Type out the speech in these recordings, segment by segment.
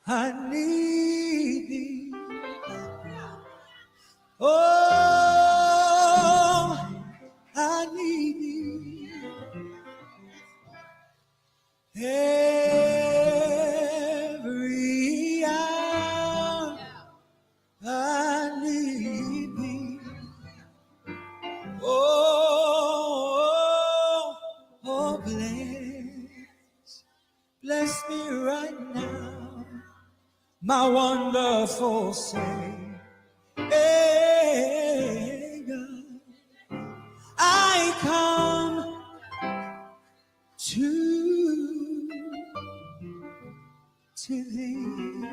I need thee. Oh, I need thee. Every hour I need thee. Oh, bless me right now, my wonderful Savior. I come to thee.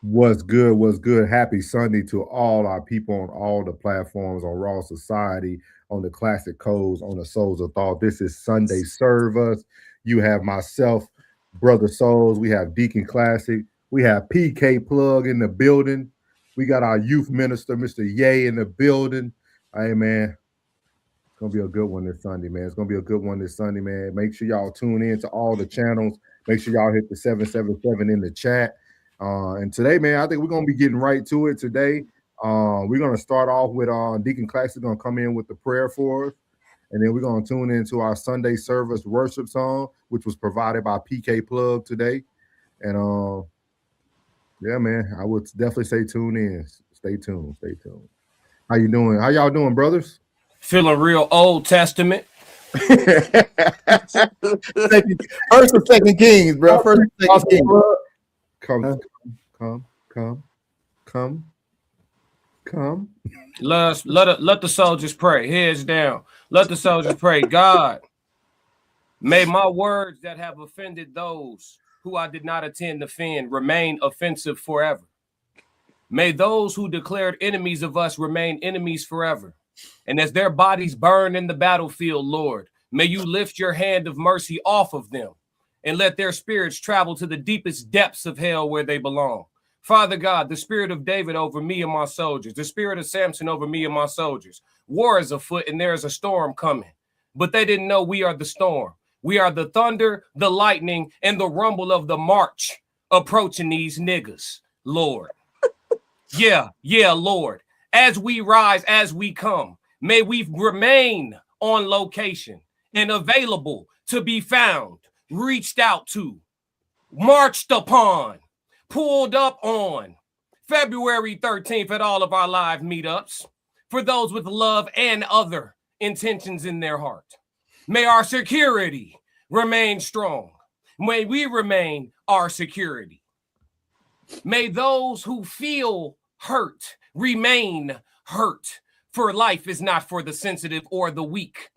What's good? What's good? Happy Sunday to all our people on all the platforms, on Raw Society, on the Classic Codes, on the Souls of Thought. This is Sunday Serve Us. You have myself, Brother Souls. We have Deacon Classic. We have PK Plug in the building. We got our youth minister, Mr. Ye, in the building. Hey, man. It's going to be a good one this Sunday, man. It's going to be a good one this Sunday, man. Make sure y'all tune in to all the channels. Make sure y'all hit the 777 in the chat. And today, man, I think we're going to be getting right to it today. We're going to start off with Deacon Classic going to come in with the prayer for us. And then we're going to tune into our Sunday service worship song, which was provided by PK Plug today. And yeah, man, I would definitely say tune in. Stay tuned. Stay tuned. How you doing? How y'all doing, brothers? Feeling real Old Testament. First and second Kings, bro. First and second Kings. Come. Let the soldiers pray. Heads down. Let the soldiers pray. God, may my words that have offended those who I did not intend to offend remain offensive forever. May those who declared enemies of us remain enemies forever. And as their bodies burn in the battlefield, Lord, may you lift your hand of mercy off of them and let their spirits travel to the deepest depths of hell where they belong. Father God, the spirit of David over me and my soldiers, the spirit of Samson over me and my soldiers. War is afoot and there is a storm coming, but they didn't know we are the storm. We are the thunder, the lightning, and the rumble of the march approaching these niggas, Lord. Yeah, Lord. As we rise, as we come, may we remain on location and available to be found, reached out to, marched upon, pulled up on February 13th at all of our live meetups for those with love and other intentions in their heart. May our security remain strong. May we remain our security. May those who feel hurt remain hurt, for life is not for the sensitive or the weak.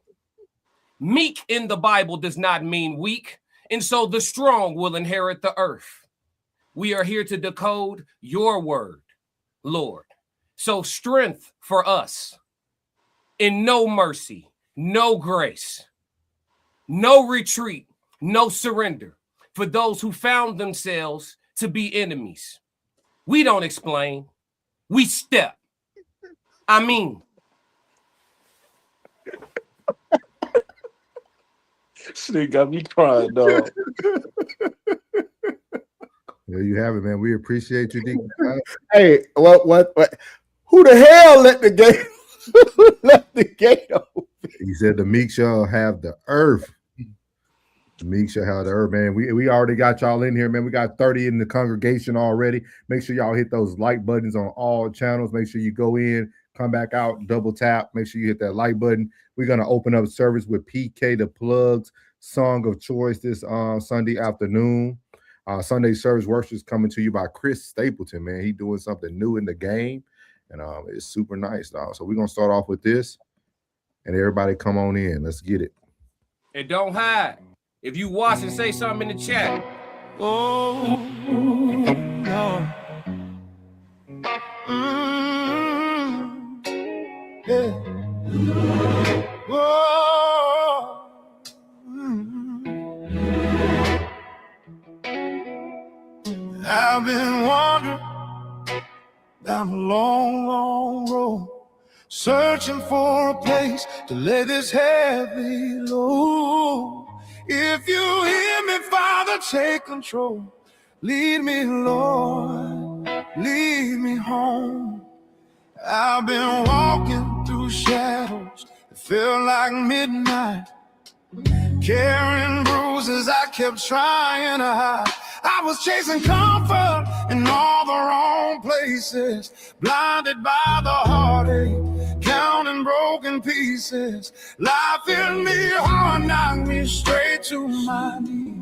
Meek in the Bible does not mean weak, and so the strong will inherit the earth. We are here to decode your word, Lord. So strength for us in no mercy, no grace, no retreat, no surrender for those who found themselves to be enemies. We don't explain. We step. I mean. Shit got me crying, dog. There you have it, man. We appreciate you, Deacon. Hey, what? Who the hell let the gate open? He said the meek shall have the earth. The meek shall have the earth, man. We already got y'all in here, man. We got 30 in the congregation already. Make sure y'all hit those like buttons on all channels. Make sure you go in, come back out, double tap. Make sure you hit that like button. We're going to open up service with PK the Plug's song of choice this Sunday afternoon. Sunday service worship is coming to you by Chris Stapleton, man. He doing something new in the game, and it's super nice, dog. So we're going to start off with this, and everybody come on in. Let's get it. And don't hide. If you watch and say something in the chat. Oh, Lord. Yeah. Oh, I've been wandering down a long, long road, searching for a place to lay this heavy load. If you hear me, Father, Lord, take control. Lead me, Lord, lead me home. I've been walking through shadows that feel like midnight, carrying bruises I kept trying to hide. I was chasing comfort in all the wrong places, blinded by the heartache, counting broken pieces. Life hit me hard, knocked me straight to my knees.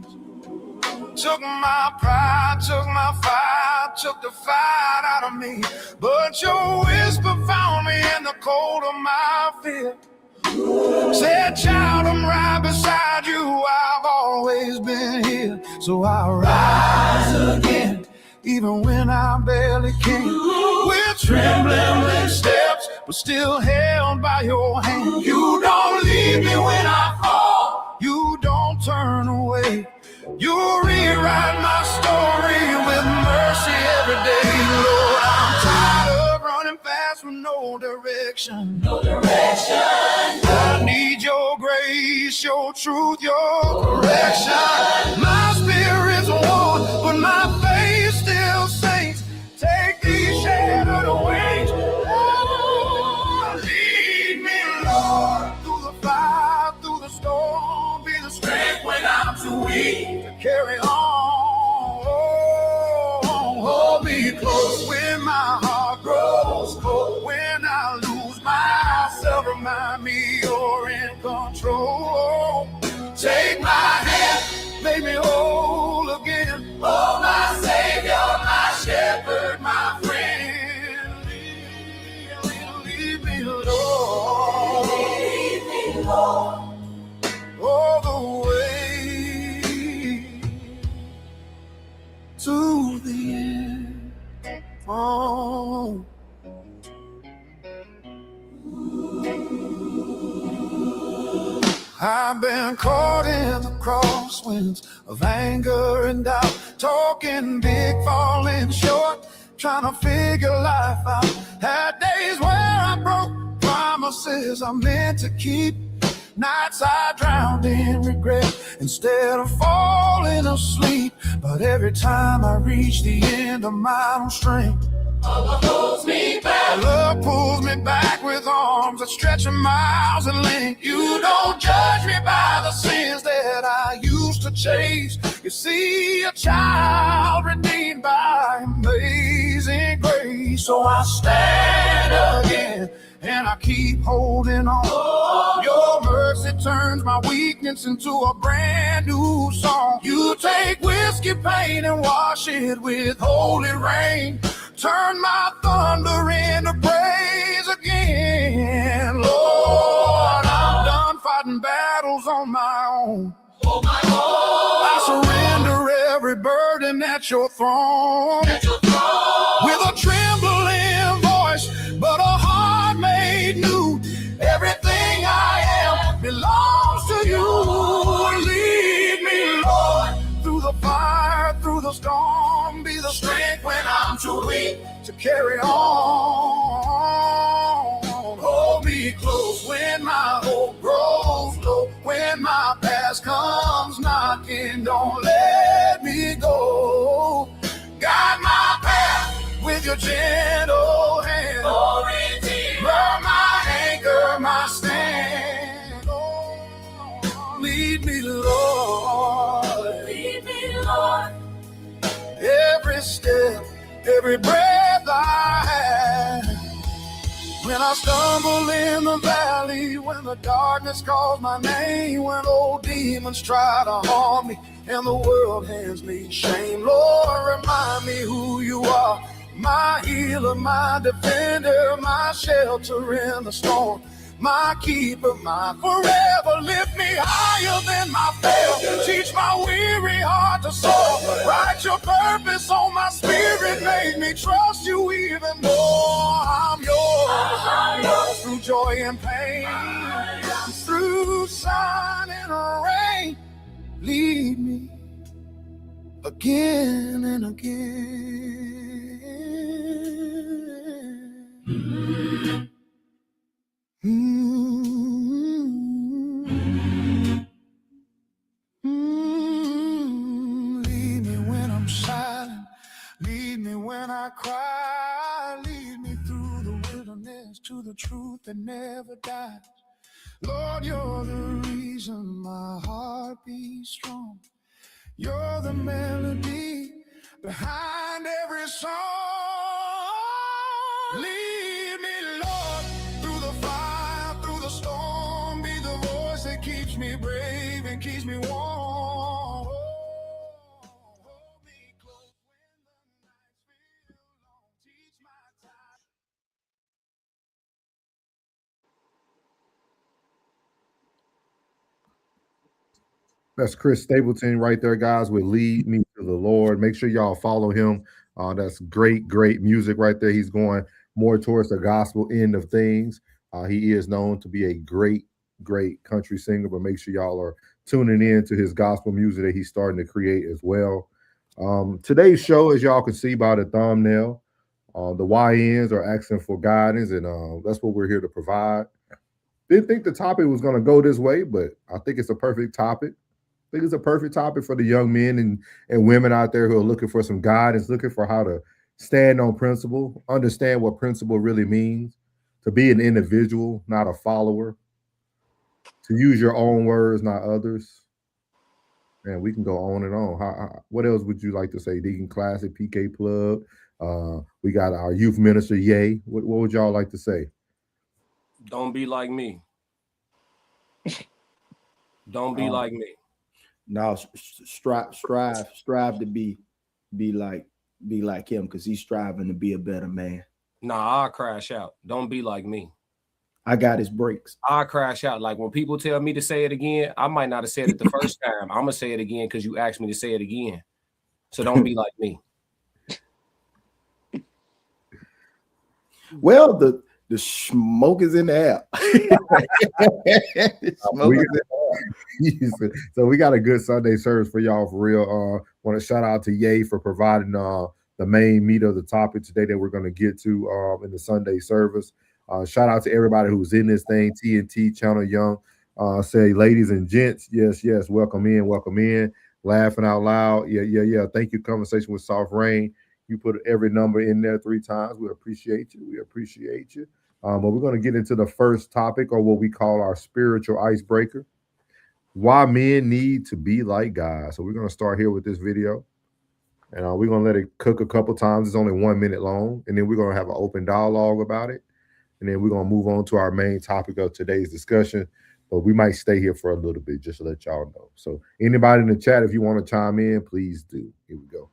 Took my pride, took my fight, took the fight out of me. But your whisper found me in the cold of my fear. Said, child, I'm right beside you, I've always been here. So I rise again, even when I barely can. With trembling steps, but still held by your hand. You don't leave me when I fall, you don't turn away. You rewrite my story with mercy every day. Lord, I'm tired of running fast with no direction. No direction. I need your grace, your truth, your correction. My spirit's worn, but my faith still sinks. Take these shattered wings. Oh, lead me, Lord, through the fire, through the storm. Be the strength when I'm too weak to carry on. Hold me close when my heart grows cold. When I lose myself, remind me you're in control. Take my hand, make me whole again. Oh, my Savior, my shepherd, my friend. Lead me, Lord. Lead me, Lord. All the way to the end. Oh. I've been caught in the crosswinds of anger and doubt, talking big, falling short, trying to figure life out. Had days where I broke promises I meant to keep. Nights I drowned in regret instead of falling asleep. But every time I reach the end of my own strength, love pulls me back with arms that stretch miles in length. You don't judge me by the sins that I used to chase. You see a child redeemed by amazing grace. So I stand again and I keep holding on. Your mercy turns my weakness into a brand new song. You take whiskey pain and wash it with holy rain. Turn my thunder into praise again. Lord, I'm done fighting battles on my own. I surrender every burden at your throne. With a trembling voice, but a heart made new. Everything I am belongs to you. Lead me, Lord, through the fire, through the storm. Be the strength when I'm too weak to carry on. Hold me close when my hope grows low. When my past comes knocking, don't let me go. Guide my path with your gentle hand. Burn my anchor, my stand. Oh, lead me, Lord. Lead me, Lord. Every step, every breath I have. When I stumble in the valley, when the darkness calls my name, when old demons try to harm me and the world hands me shame, Lord, remind me who you are. My healer, my defender, my shelter in the storm, my keeper, my forever. Lift me higher than my fail. Teach my weary heart to soar. Write your purpose on my spirit. Make me trust you even more. I'm yours. Through joy and pain, through sun and rain. Lead me again and again. my cry. Lead me through the wilderness to the truth that never dies. Lord, you're the reason my heart beats strong. You're the melody behind every song. Lead me, Lord, through the fire, through the storm. Be the voice that keeps me brave and keeps me warm. Hold me close when the nights feel long. Teach my time. That's Chris Stapleton right there, guys, with Lead Me to the Lord. Make sure y'all follow him. That's great, great music right there. He's going more towards the gospel end of things. He is known to be a great, great country singer, but make sure y'all are tuning in to his gospel music that he's starting to create as well. Today's show, as y'all can see by the thumbnail, the YNs are asking for guidance, and that's what we're here to provide. Didn't think the topic was going to go this way, but I think it's a perfect topic. I think it's a perfect topic for the young men and women out there who are looking for some guidance, looking for how to stand on principle, understand what principle really means, to be an individual, not a follower, to use your own words, not others. And we can go on and on. What else would you like to say? Deacon Classic, PK Plug. We got our youth minister, Ye. What would y'all like to say? Don't be like me. Don't be like me. No, strive to be like him, because he's striving to be a better man. Nah, I'll crash out. Don't be like me. I got his breaks. I'll crash out. Like when people tell me to say it again, I might not have said it the first time. I'm gonna say it again because you asked me to say it again. So don't be like me. Well, the smoke is in the air. So we got a good Sunday service for y'all for real. Want to shout out to Ye for providing the main meat of the topic today that we're going to get to in the Sunday service. Shout out to everybody who's in this thing. TNT Channel Young say, ladies and gents, yes, welcome in. Laughing out loud. Yeah. Thank you. Conversation with Soft Rain. You put every number in there 3 times. We appreciate you. But we're going to get into the first topic, or what we call our spiritual icebreaker. Why men need to be like God. So we're going to start here with this video. And we're going to let it cook a couple times. It's only 1 minute long. And then we're going to have an open dialogue about it. And then we're going to move on to our main topic of today's discussion. But we might stay here for a little bit just to let y'all know. So anybody in the chat, if you want to chime in, please do. Here we go.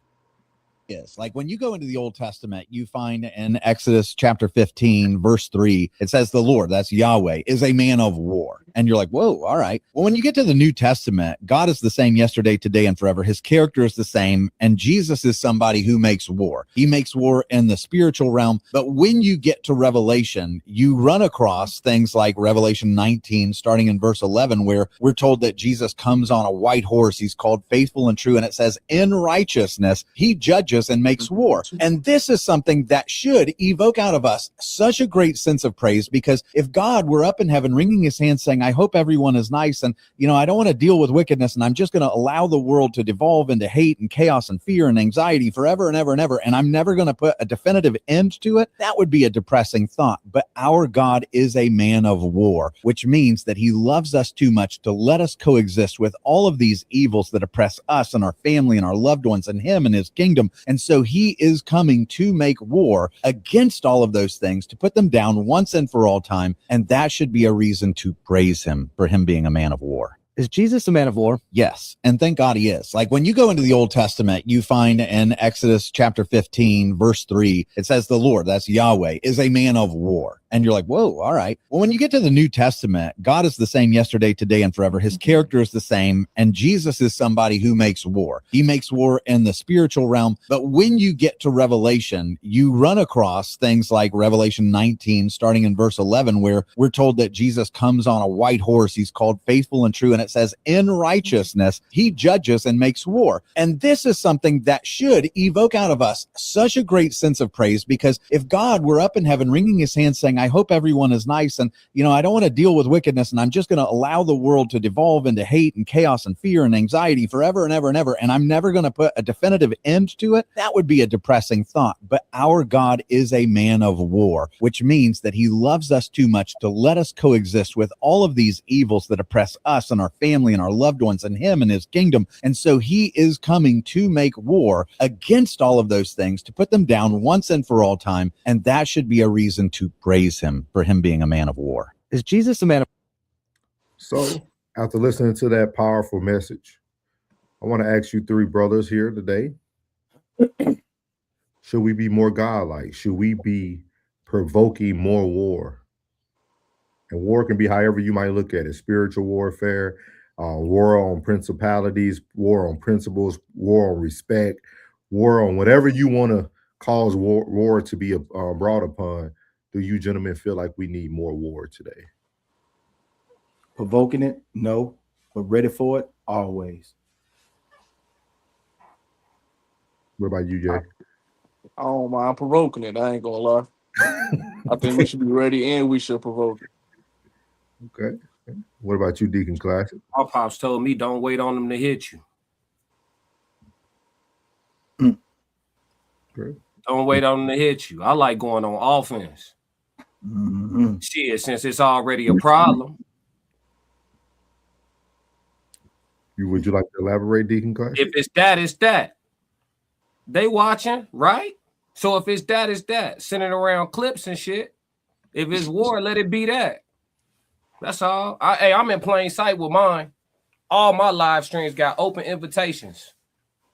Is like when you go into the Old Testament, you find in Exodus chapter 15, verse 3, it says the Lord, that's Yahweh, is a man of war. And you're like, whoa, all right. Well, when you get to the New Testament, God is the same yesterday, today, and forever. His character is the same. And Jesus is somebody who makes war. He makes war in the spiritual realm. But when you get to Revelation, you run across things like Revelation 19, starting in verse 11, where we're told that Jesus comes on a white horse. He's called faithful and true. And it says, in righteousness, he judges and makes war. And this is something that should evoke out of us such a great sense of praise, because if God were up in heaven wringing his hands saying, I hope everyone is nice, and I don't want to deal with wickedness, and I'm just going to allow the world to devolve into hate and chaos and fear and anxiety forever and ever and ever, and I'm never going to put a definitive end to it, that would be a depressing thought. But our God is a man of war, which means that he loves us too much to let us coexist with all of these evils that oppress us and our family and our loved ones and him and his kingdom. And so he is coming to make war against all of those things, to put them down once and for all time. And that should be a reason to praise him for him being a man of war. Is Jesus a man of war? Yes. And thank God he is. Like when you go into the Old Testament, you find in Exodus chapter 15, verse 3, it says the Lord, that's Yahweh, is a man of war. And you're like, whoa, all right. Well, when you get to the New Testament, God is the same yesterday, today, and forever. His character is the same. And Jesus is somebody who makes war. He makes war in the spiritual realm. But when you get to Revelation, you run across things like Revelation 19, starting in verse 11, where we're told that Jesus comes on a white horse. He's called faithful and true. And it says, in righteousness, he judges and makes war. And this is something that should evoke out of us such a great sense of praise, because if God were up in heaven wringing his hands saying, I hope everyone is nice. And, I don't want to deal with wickedness. And I'm just going to allow the world to devolve into hate and chaos and fear and anxiety forever and ever and ever. And I'm never going to put a definitive end to it. That would be a depressing thought. But our God is a man of war, which means that he loves us too much to let us coexist with all of these evils that oppress us and our family and our loved ones and him and his kingdom. And so he is coming to make war against all of those things, to put them down once and for all time. And that should be a reason to praise him for him being a man of war. Is Jesus a man of So, after listening to that powerful message, I want to ask you three brothers here today. Should we be more godlike? Should we be provoking more war? And war can be however you might look at it: spiritual warfare, war on principalities, war on principles, war on respect, war on whatever you want to cause war to be brought upon. Do you gentlemen feel like we need more war today? Provoking it? No. But ready for it? Always. What about you, Jay? I don't mind provoking it. I ain't gonna lie. I think we should be ready and we should provoke it. Okay. What about you, Deacon Classic? My pops told me don't wait on them to hit you. Great. Don't wait on them to hit you. I like going on offense. Mm-hmm. Shit, since it's already a problem. Would you like to elaborate, Deacon Classic? If it's that, it's that. They watching, right? So if it's that, it's that. Sending around clips and shit. If it's war, let it be that. That's all. I'm in plain sight with mine. All my live streams got open invitations.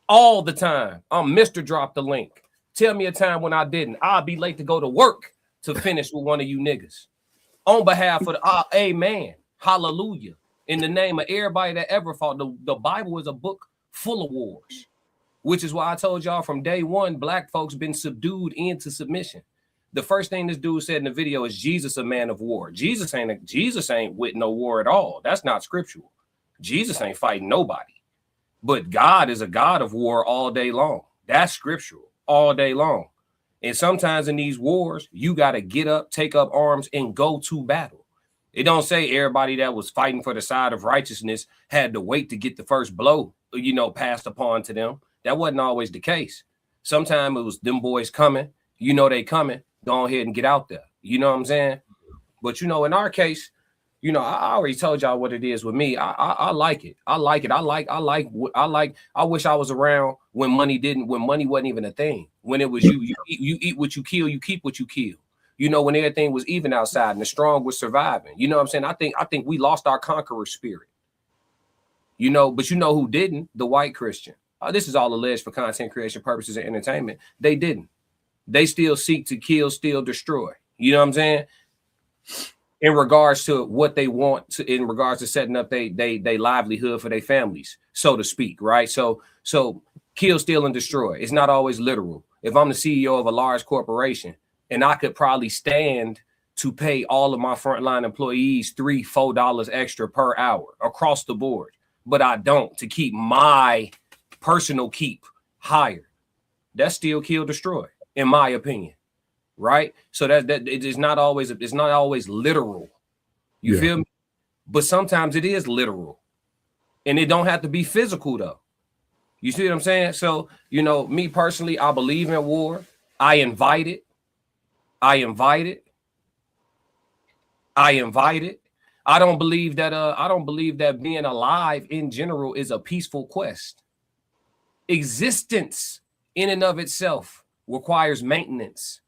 All the time. I'm Mr. Drop the link. Tell me a time when I didn't. I'll be late to go to work to finish with one of you niggas. On behalf of the amen. Hallelujah. In the name of everybody that ever fought. The Bible is a book full of wars. Which is why I told y'all from day one, black folks been subdued into submission. The first thing this dude said in the video is Jesus a man of war. Jesus ain't with no war at all. That's not scriptural. Jesus ain't fighting nobody. But God is a God of war all day long. That's scriptural all day long. And sometimes in these wars, you got to get up, take up arms, and go to battle. It don't say everybody that was fighting for the side of righteousness had to wait to get the first blow, passed upon to them. That wasn't always the case. Sometimes it was them boys coming. They coming. Go ahead and get out there. You know what I'm saying? But, in our case, I already told y'all what it is with me. I like it. I like it. I wish I was around when money wasn't even a thing. When it was you eat what you kill, you keep what you kill. When everything was even outside and the strong was surviving. You know what I'm saying? I think we lost our conqueror spirit. But who didn't? The white Christian. This is all alleged for content creation purposes and entertainment. They didn't. They still seek to kill, steal, destroy. You know what I'm saying? In regards to what they want to, in regards to setting up they livelihood for their families, so to speak, right? So kill, steal, and destroy. It's not always literal. If I'm the CEO of a large corporation and I could probably stand to pay all of my frontline employees $3-4 extra per hour across the board, but I don't, to keep my personal keep higher, that's still kill, destroy, in my opinion. Right? So that it is not always, it's not always literal. You feel me? But sometimes it is literal. And it don't have to be physical though. You see what I'm saying? So, me personally, I believe in war. I invite it. I don't believe that being alive in general is a peaceful quest. Existence in and of itself requires maintenance.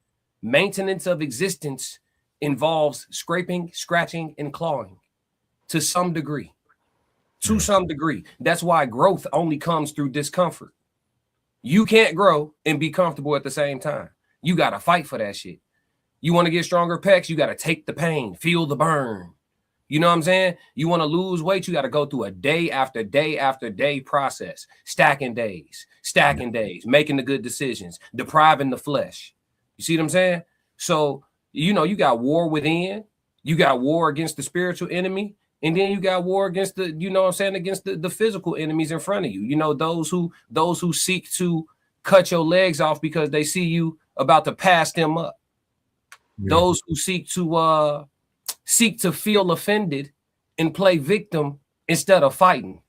Maintenance of existence involves scraping, scratching, and clawing to some degree. That's why growth only comes through discomfort. You can't grow and be comfortable at the same time. You got to fight for that shit. You want to get stronger pecs, you got to take the pain, feel the burn. You know what I'm saying? You want to lose weight, you got to go through a day after day after day process, stacking days, making the good decisions, depriving the flesh. You see what I'm saying? So, you got war within, you got war against the spiritual enemy, and then you got war against against the physical enemies in front of you. Those who seek to cut your legs off because they see you about to pass them up. Those who seek to feel offended and play victim instead of fighting.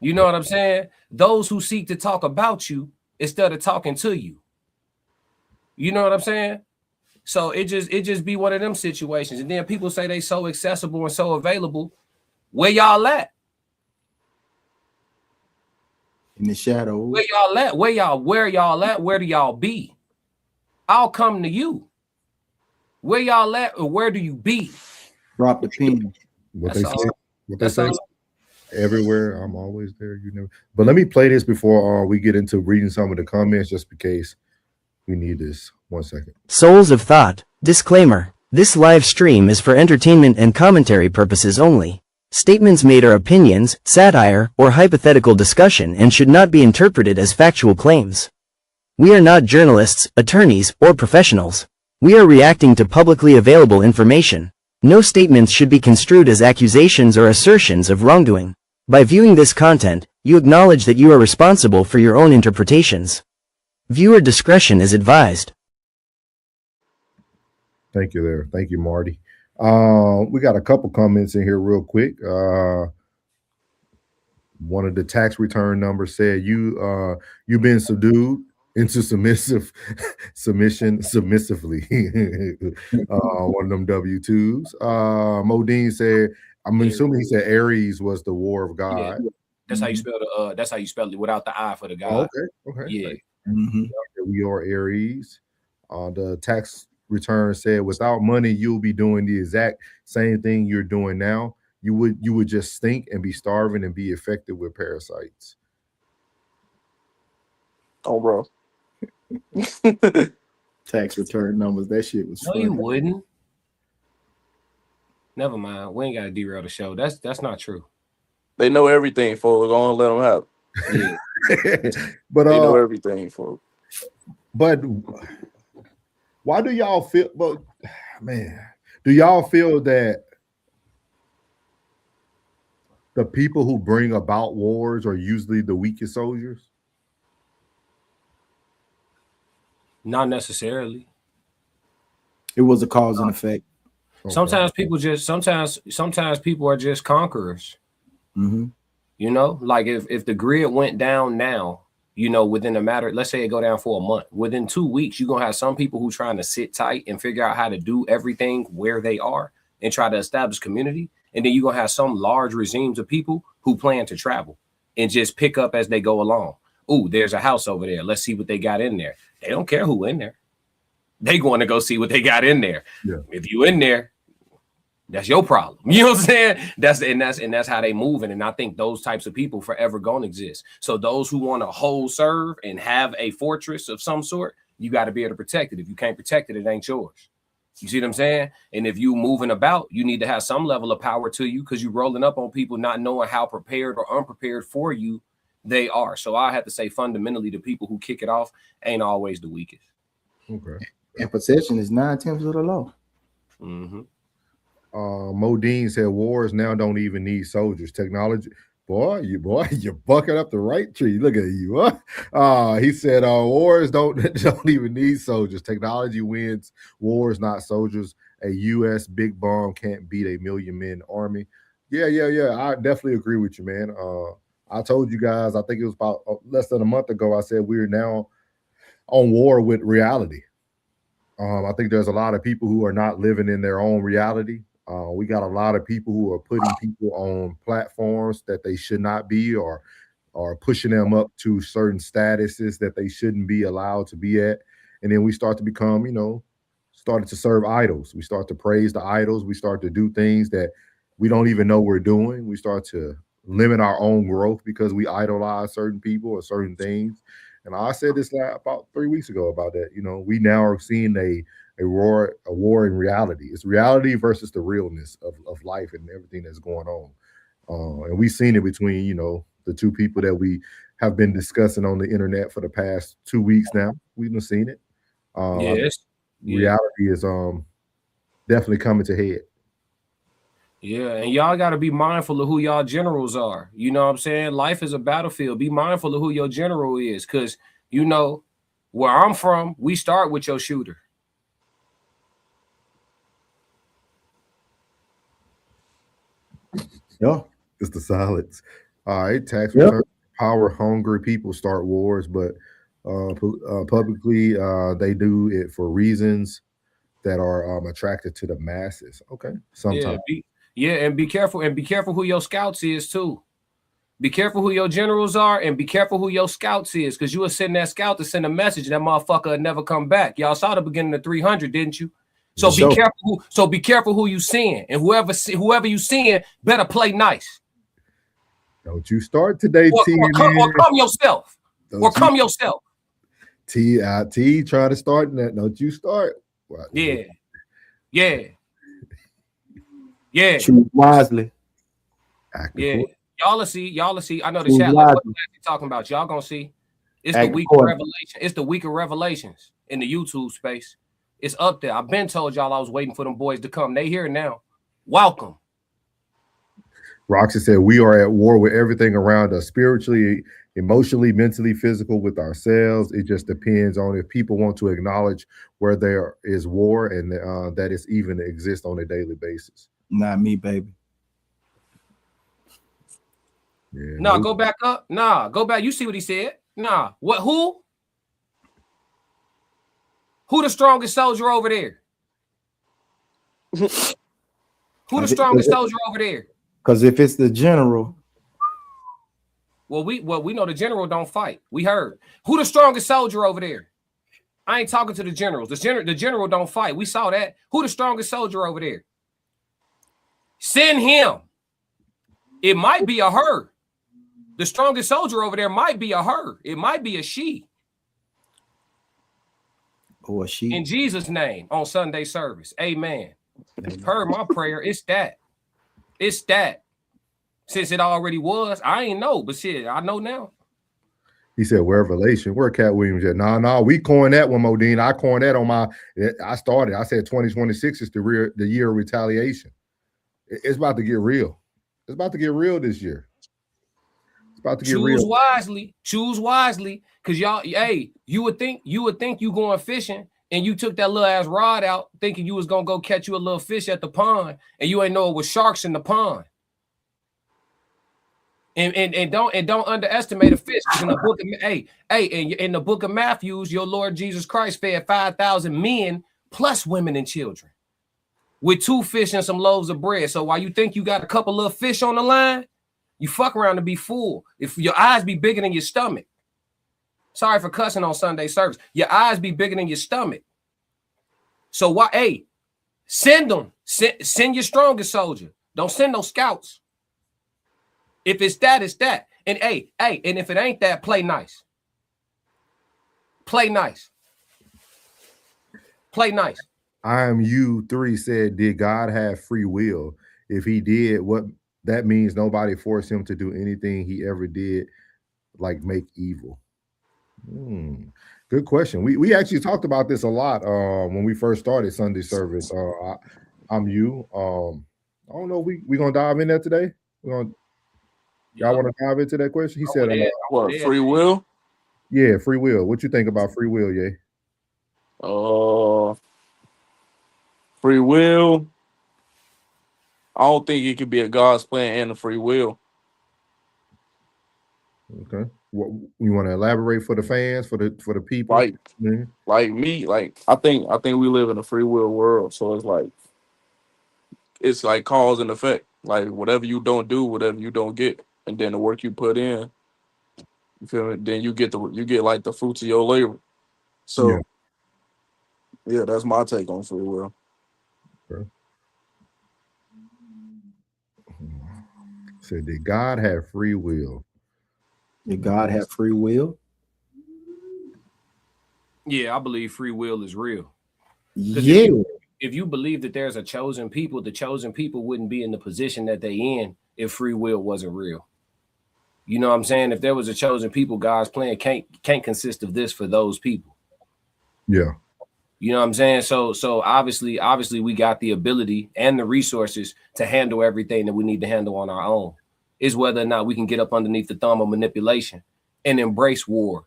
You know what I'm saying? Those who seek to talk about you instead of talking to you. You know what I'm saying? So it just be one of them situations. And then people say they so accessible and so available. Where y'all at? In the shadows. Where y'all at? Where y'all at? Where do y'all be? I'll come to you. Where y'all at or where do you be? Drop the pin. What That's they all. say? What they That's say? all. Everywhere, I'm always there. You know. But let me play this before we get into reading some of the comments, just in case we need this. 1 second. Souls of Thought. Disclaimer. This live stream is for entertainment and commentary purposes only. Statements made are opinions, satire, or hypothetical discussion and should not be interpreted as factual claims. We are not journalists, attorneys, or professionals. We are reacting to publicly available information. No statements should be construed as accusations or assertions of wrongdoing. By viewing this content, you acknowledge that you are responsible for your own interpretations. Viewer discretion is advised. Thank you there. Thank you, Marty. We got a couple comments in here real quick. One of the tax return numbers said you've been subdued into submissively. One of them W-2s. Modine said, I'm assuming he said Aries was the war of God. Yeah. That's how you spell the that's how you spell it without the I for the God. Okay. Yeah. We are Aries. The tax return said, without money, you'll be doing the exact same thing you're doing now. You would just stink and be starving and be affected with parasites. Oh, bro. Tax return numbers. That shit was No, funny. you wouldn't. Never mind. We ain't got to derail the show. That's not true. They know everything, folks. Go on, let them have it. Yeah. But They know everything, folks. But why do y'all feel? But man, do y'all feel that the people who bring about wars are usually the weakest soldiers? Not necessarily. It was a cause and effect. Okay. Sometimes people are just conquerors. Mm-hmm. You know, like if the grid went down now, you know, within a matter, let's say it go down for a month, within 2 weeks, you're gonna have some people who trying to sit tight and figure out how to do everything where they are and try to establish community. And then you're gonna have some large regimes of people who plan to travel and just pick up as they go along. Ooh, there's a house over there. Let's see what they got in there. They don't care who in there. They going to go see what they got in there. Yeah. If you in there, that's your problem. You know what I'm saying? That's how they moving. And I think those types of people forever gonna exist. So those who want to hold serve and have a fortress of some sort, you got to be able to protect it. If you can't protect it, it ain't yours. You see what I'm saying? And if you moving about, you need to have some level of power to you because you're rolling up on people not knowing how prepared or unprepared for you they are. So I have to say fundamentally the people who kick it off ain't always the weakest. Okay. And possession is 9/10 of the law. Mm-hmm. Modine said wars now don't even need soldiers. Technology, you're bucking up the right tree. Look at you. He said wars don't even need soldiers. Technology wins wars, not soldiers. A U.S. big bomb can't beat a million men army. Yeah. I definitely agree with you, man. I told you guys, I think it was about less than a month ago, I said we're now on war with reality. I think there's a lot of people who are not living in their own reality. We got a lot of people who are putting people on platforms that they should not be, or pushing them up to certain statuses that they shouldn't be allowed to be at. And then we start to become, started to serve idols. We start to praise the idols. We start to do things that we don't even know we're doing. We start to limit our own growth because we idolize certain people or certain things. And I said this about 3 weeks ago about that. We now are seeing a war in reality. It's reality versus the realness of life and everything that's going on. And we've seen it between, the two people that we have been discussing on the internet for the past 2 weeks now. We've seen it. Yes. Reality is definitely coming to head. Yeah, and y'all got to be mindful of who y'all generals are. You know what I'm saying? Life is a battlefield. Be mindful of who your general is, because, where I'm from, we start with your shooter. Yeah. It's the silence. All right, tax Yep. return. Power hungry people start wars, but publicly they do it for reasons that are attracted to the masses. Okay, sometimes. And be careful, who your scouts is too. Be careful who your generals are, and be careful who your scouts is, because you will send that scout to send a message, and that motherfucker will never come back. Y'all saw the beginning of 300, didn't you? So Sure. be careful who you seeing, and whoever you seeing better play nice. Don't you start today, Or T. come yourself. Come yourself. T try to start that. Don't you start. Well, Yeah. Choose wisely. Yeah. Y'all will see. I know the Choose chat. Like, what wisely. you talking about? Y'all gonna see. It's Act the week of accordingly. revelation. It's the week of revelations in the YouTube space. It's up there. I've been told y'all I was waiting for them boys to come. They here now. Welcome. Roxy said, we are at war with everything around us, spiritually, emotionally, mentally, physical, with ourselves. It just depends on if people want to acknowledge where there is war and that it's even exist on a daily basis. Not me, baby. Yeah, Nah, go back up. Nah, go back. You see what he said? Nah. What? Who? Who the strongest soldier over there? Who the strongest soldier over there? Because if it's the general, Well, we know the general don't fight. We heard. Who the strongest soldier over there? I ain't talking to the generals. The general don't fight. We saw that. Who the strongest soldier over there? Send him. It might be a her. The strongest soldier over there might be a her. It might be a she. or she. In Jesus' name on Sunday service. Amen. Heard my prayer. It's that. It's that. Since it already was, I ain't know, but shit, I know now. He said, Revelation. Where Cat Williams at? Nah, we coined that one, Modine. I coined that on my, I started. I said 2026 is the year of retaliation. It's about to get real. It's about to get real this year. It's about to get real. Choose wisely. Cause y'all, hey, you would think you going fishing and you took that little ass rod out thinking you was gonna go catch you a little fish at the pond, and you ain't know it was sharks in the pond. And don't underestimate a fish. In the book of, in the book of Matthew, your Lord Jesus Christ fed 5,000 men plus women and children with 2 fish and some loaves of bread. So while you think you got a couple little fish on the line, you fuck around to be full. If your eyes be bigger than your stomach. Sorry for cussing on Sunday service. Your eyes be bigger than your stomach. So why? Hey, send them. Send your strongest soldier. Don't send no scouts. If it's that, it's that. And and if it ain't that, play nice. Play nice. Play nice. I am you 3 said, did God have free will? If he did, what that means nobody forced him to do anything he ever did, like make evil. Good question. We actually talked about this a lot when we first started Sunday service. I'm you. I don't know. We gonna dive in there today. Y'all want to dive into that question? He said, what, free will? Yeah, free will. What you think about free will, Ye? Free will. I don't think it could be a God's plan and a free will. Okay. What you want to elaborate for the fans, for the people? Like me, I think we live in a free will world. So it's like cause and effect. Like whatever you don't do, whatever you don't get, and then the work you put in, you feel me? Then you get like the fruits of your labor. So yeah, that's my take on free will. Okay. So did God have free will? Did God have free will? Yeah, I believe free will is real. Yeah. If you believe that there's a chosen people, the chosen people wouldn't be in the position that they in if free will wasn't real. You know what I'm saying? If there was a chosen people, God's plan can't consist of this for those people. Yeah. You know what I'm saying? So obviously we got the ability and the resources to handle everything that we need to handle on our own. Is whether or not we can get up underneath the thumb of manipulation and embrace war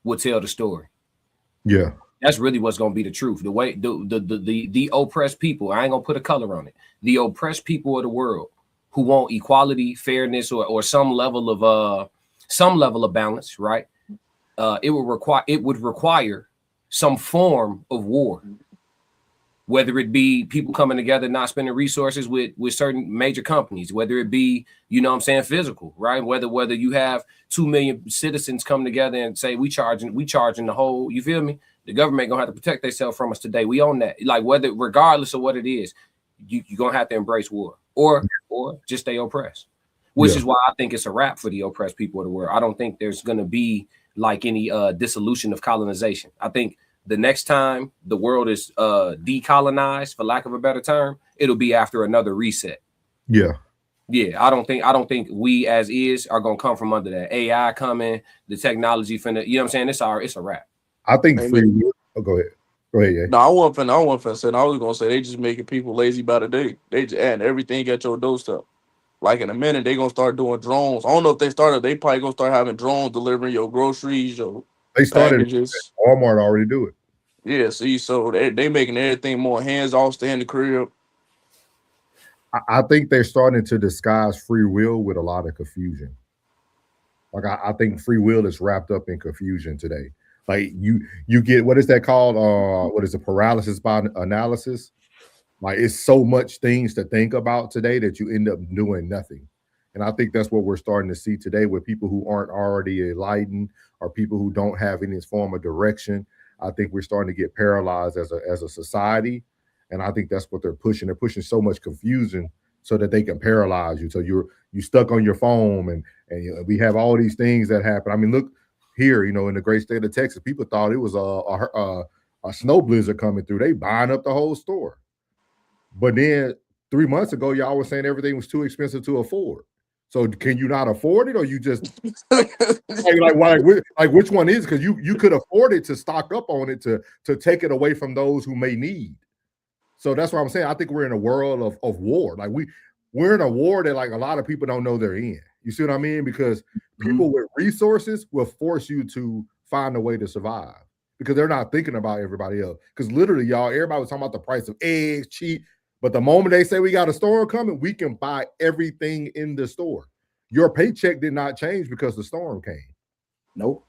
will tell the story. Yeah. That's really what's going to be the truth. The way the oppressed people, I ain't going to put a color on it. The oppressed people of the world who want equality, fairness, or some level of balance, right? It would require some form of war, whether it be people coming together, not spending resources with certain major companies, whether it be, you know what I'm saying, physical, right? Whether you have 2 million citizens come together and say, we charging the whole, you feel me? The government gonna have to protect themselves from us today. We own that. Like, whether, regardless of what it is, you're gonna have to embrace war or just stay oppressed, which is why I think it's a wrap for the oppressed people of the world. I don't think there's gonna be like any dissolution of colonization. I think the next time the world is decolonized, for lack of a better term, it'll be after another reset. Yeah. I don't think we as is are gonna come from under that. AI coming, the technology finna, you know what I'm saying? It's a wrap. I think free will. Oh, go ahead. Go ahead, yeah. No, I wasn't finna say. I was gonna say they just making people lazy by the day. They just adding everything at your doorstep. Like in a minute, they gonna start doing drones. I don't know if they started. They probably gonna start having drones delivering your groceries, your They started. packages. Walmart already do it. Yeah, see, so they making everything more hands off, stay in the crib. I think they're starting to disguise free will with a lot of confusion. Like I think free will is wrapped up in confusion today. Like you get, what is that called? What is it? Paralysis by analysis. Like, it's so much things to think about today that you end up doing nothing. And I think that's what we're starting to see today with people who aren't already enlightened or people who don't have any form of direction. I think we're starting to get paralyzed as a society. And I think that's what they're pushing. They're pushing so much confusion so that they can paralyze you. So you're stuck on your phone, and you know, we have all these things that happen. I mean, look here, you know, in the great state of Texas, people thought it was a snow blizzard coming through. They buying up the whole store. But then 3 months ago, y'all were saying everything was too expensive to afford. So can you not afford it, or you just like which one is? Because you could afford it to stock up on it to take it away from those who may need. So that's what I'm saying. I think we're in a world of war. Like we're in a war that like a lot of people don't know they're in. You see what I mean? Because people with resources will force you to find a way to survive because they're not thinking about everybody else. Because literally, y'all, everybody was talking about the price of eggs, cheap. But the moment they say we got a storm coming, we can buy everything in the store. Your paycheck did not change because the storm came. Nope.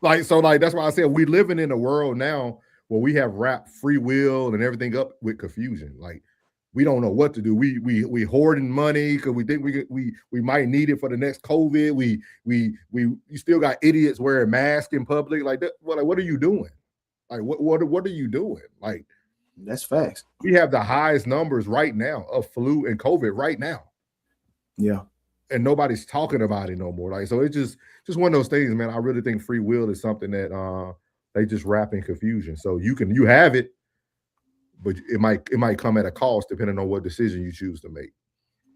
Like, that's why I said we living in a world now where we have wrapped free will and everything up with confusion. Like, we don't know what to do. We hoarding money because we think we might need it for the next COVID. You still got idiots wearing masks in public. Like that. What are you doing? Like what are you doing? Like, that's facts. We have the highest numbers right now of flu and COVID right now. Yeah. And nobody's talking about it no more. Like, so it's just one of those things, man. I really think free will is something that they just wrap in confusion. So you have it, but it might come at a cost depending on what decision you choose to make.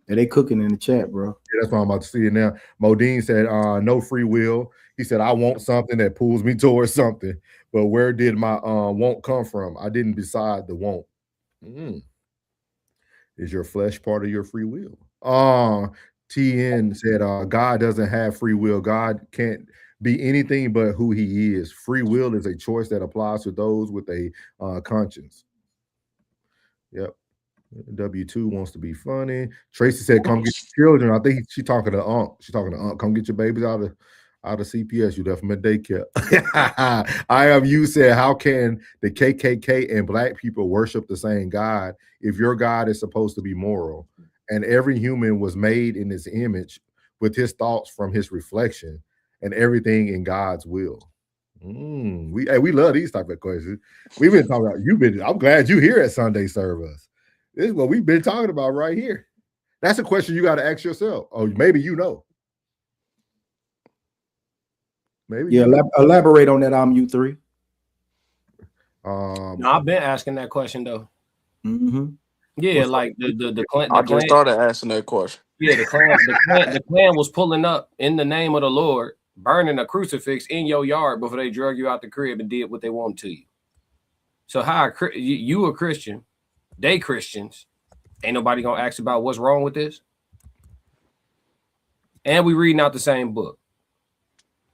And they cooking in the chat, bro. Yeah, that's what I'm about to see it now. Modine said, no free will. He said, I want something that pulls me towards something. But where did my want come from? I didn't decide the want. Is your flesh part of your free will? TN said, God doesn't have free will. God can't be anything but who he is. Free will is a choice that applies to those with a conscience. Yep. W2 wants to be funny. Tracy said, come get your children. I think she's talking to Unc. She's talking to Unc. Come get your babies out of CPS. You left them at daycare. I am you said, how can the KKK and black people worship the same God if your God is supposed to be moral and every human was made in his image with his thoughts from his reflection and everything in God's will? We love these type of questions. We've been talking about I'm glad you here at Sunday Service. This is what we've been talking about right here. That's a question you got to ask yourself. Oh, maybe you know. Maybe. Yeah, elaborate on that. I'm U3. No, I've been asking that question though. Yeah, like the clan. I just started asking that question. Yeah, the clan was pulling up in the name of the Lord, burning a crucifix in your yard before they drug you out the crib and did what they wanted to you. So how you a Christian? They Christians. Ain't nobody gonna ask about what's wrong with this. And we reading out the same book.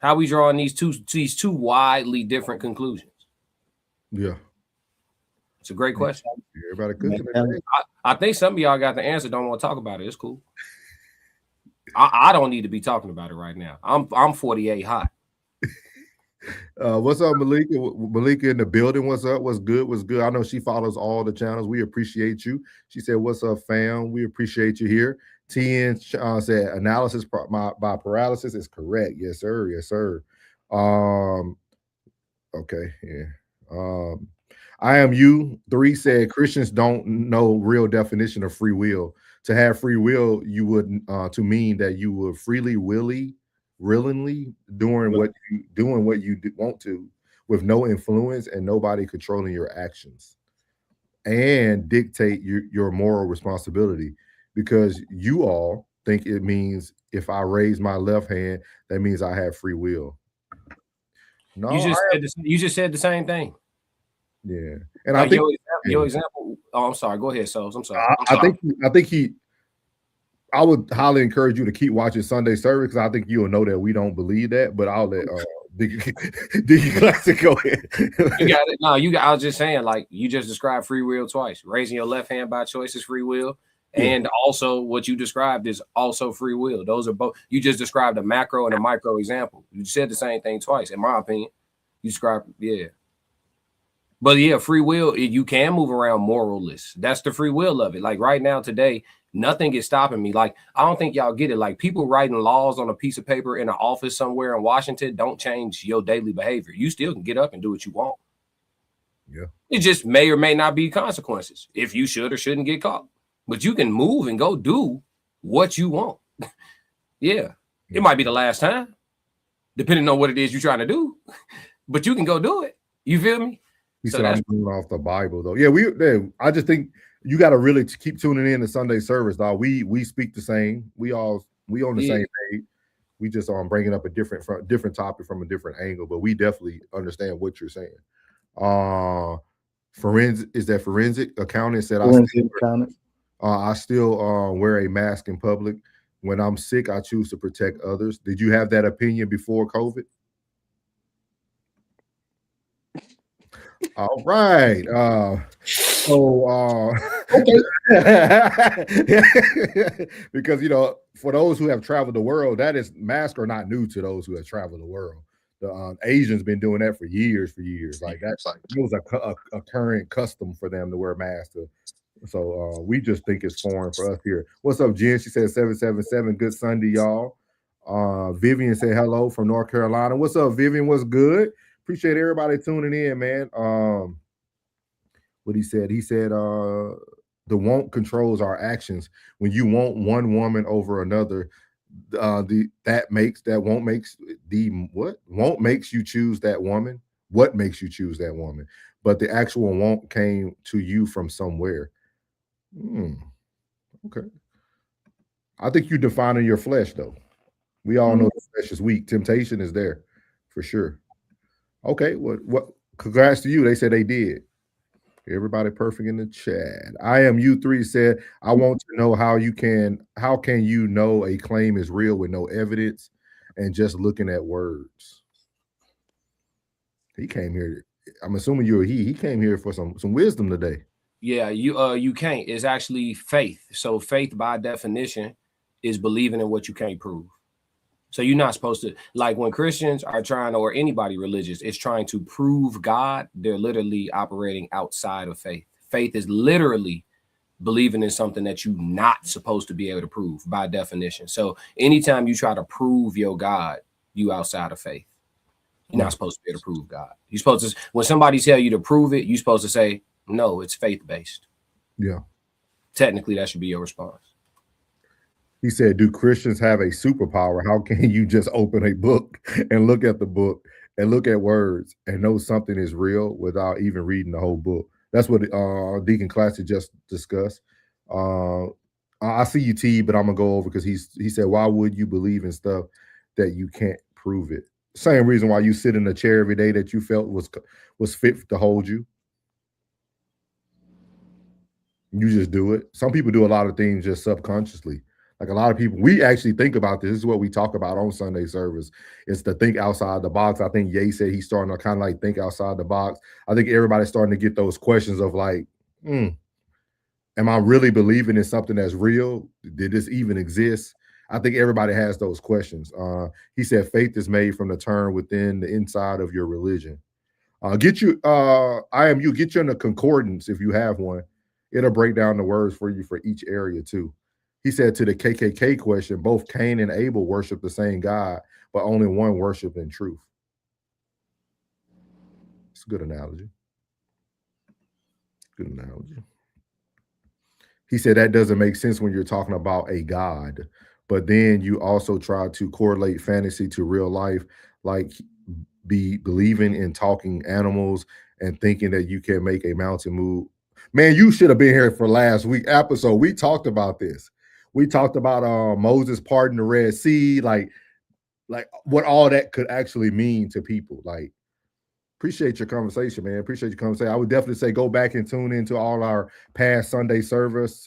How we drawing these two widely different conclusions? Yeah. It's a great question. Everybody cooking today. I think some of y'all got the answer. Don't want to talk about it. It's cool. I don't need to be talking about it right now. I'm 48 hot. What's up, Malika? Malika in the building. What's up? What's good? What's good? I know she follows all the channels. We appreciate you. She said, "What's up, fam? We appreciate you here." TN said, "Analysis by paralysis is correct." Yes, sir. Yes, sir. Okay. Yeah. I am you. 3 said Christians don't know real definition of free will. To have free will, you would to mean that you would freely, willingly doing what you want to, with no influence and nobody controlling your actions, and dictate your moral responsibility. Because you all think it means if I raise my left hand, that means I have free will. No, you just said the same thing. Yeah, and I think your example. Oh, I'm sorry. Go ahead, Souls. I'm sorry. I think I would highly encourage you to keep watching Sunday service, because I think you'll know that we don't believe that. But I'll let Diggy Classic go ahead. You got it. No, I was just saying, like, you just described free will twice. Raising your left hand by choice is free will. And also what you described is also free will. Those are both. You just described a macro and a micro example. You said the same thing twice, in my opinion. You described, yeah. But yeah, free will, you can move around moralless. That's the free will of it. Like right now, today, nothing is stopping me. Like, I don't think y'all get it. Like, people writing laws on a piece of paper in an office somewhere in Washington don't change your daily behavior. You still can get up and do what you want. Yeah. It just may or may not be consequences if you should or shouldn't get caught. But you can move and go do what you want. Yeah. It might be the last time, depending on what it is you're trying to do. But you can go do it. You feel me? He said I'm going off the Bible, though. Yeah, I just think you got to really keep tuning in to Sunday service, dog. We speak the same. We on the same page. We just bringing up a different topic from a different angle, but we definitely understand what you're saying. Forensic accountant said I still wear a mask in public. When I'm sick, I choose to protect others. Did you have that opinion before COVID? All right. Because for those who have traveled the world, masks are not new to those who have traveled the world. The Asians been doing that for years. Like it was a current custom for them to wear masks. So we just think it's foreign for us here. What's up, Jen? She said 777. Good Sunday, y'all. Vivian said hello from North Carolina. What's up, Vivian? What's good? Appreciate everybody tuning in, man. What he said the want controls our actions. When you want one woman over another, won't makes you choose that woman. What makes you choose that woman? But the actual want came to you from somewhere. Okay. I think you're defining your flesh, though. We all know the flesh is weak. Temptation is there for sure. Okay, what congrats to you. They said they did. Everybody perfect in the chat. I am U3 said, I want to know how can you know a claim is real with no evidence and just looking at words? He came here. I'm assuming you're he came here for some wisdom today. Yeah, you can't. It's actually faith. So faith by definition is believing in what you can't prove. So you're not supposed to, like when Christians are trying, or anybody religious is trying to prove God, they're literally operating outside of faith. Faith is literally believing in something that you're not supposed to be able to prove by definition. So anytime you try to prove your God, you outside of faith. You're not supposed to be able to prove God. You're supposed to, when somebody tell you to prove it, you're supposed to say, no, it's faith-based. Yeah. Technically, that should be your response. He said, do Christians have a superpower? How can you just open a book and look at the book and look at words and know something is real without even reading the whole book? That's what Deacon Classic just discussed. I see you, T, but I'm going to go over because he said, why would you believe in stuff that you can't prove it? Same reason why you sit in a chair every day that you felt was fit to hold you. You just do it. Some people do a lot of things just subconsciously. Like a lot of people, we actually think about this. This is what we talk about on Sunday service. It's to think outside the box. I think Ye said he's starting to kind of like think outside the box. I think everybody's starting to get those questions of like, am I really believing in something that's real? Did this even exist? I think everybody has those questions. He said faith is made from the turn within the inside of your religion. Get you in the concordance if you have one. It'll break down the words for you for each area too. He said to the KKK question, both Cain and Abel worship the same God, but only one worship in truth. It's a good analogy. Good analogy. He said that doesn't make sense when you're talking about a God, but then you also try to correlate fantasy to real life, like be believing in talking animals and thinking that you can make a mountain move. Man, you should have been here for last week episode. We talked about this. We talked about Moses parting the Red Sea, like what all that could actually mean to people. Like, appreciate your conversation, man. Appreciate your conversation. I would definitely say go back and tune into all our past Sunday service,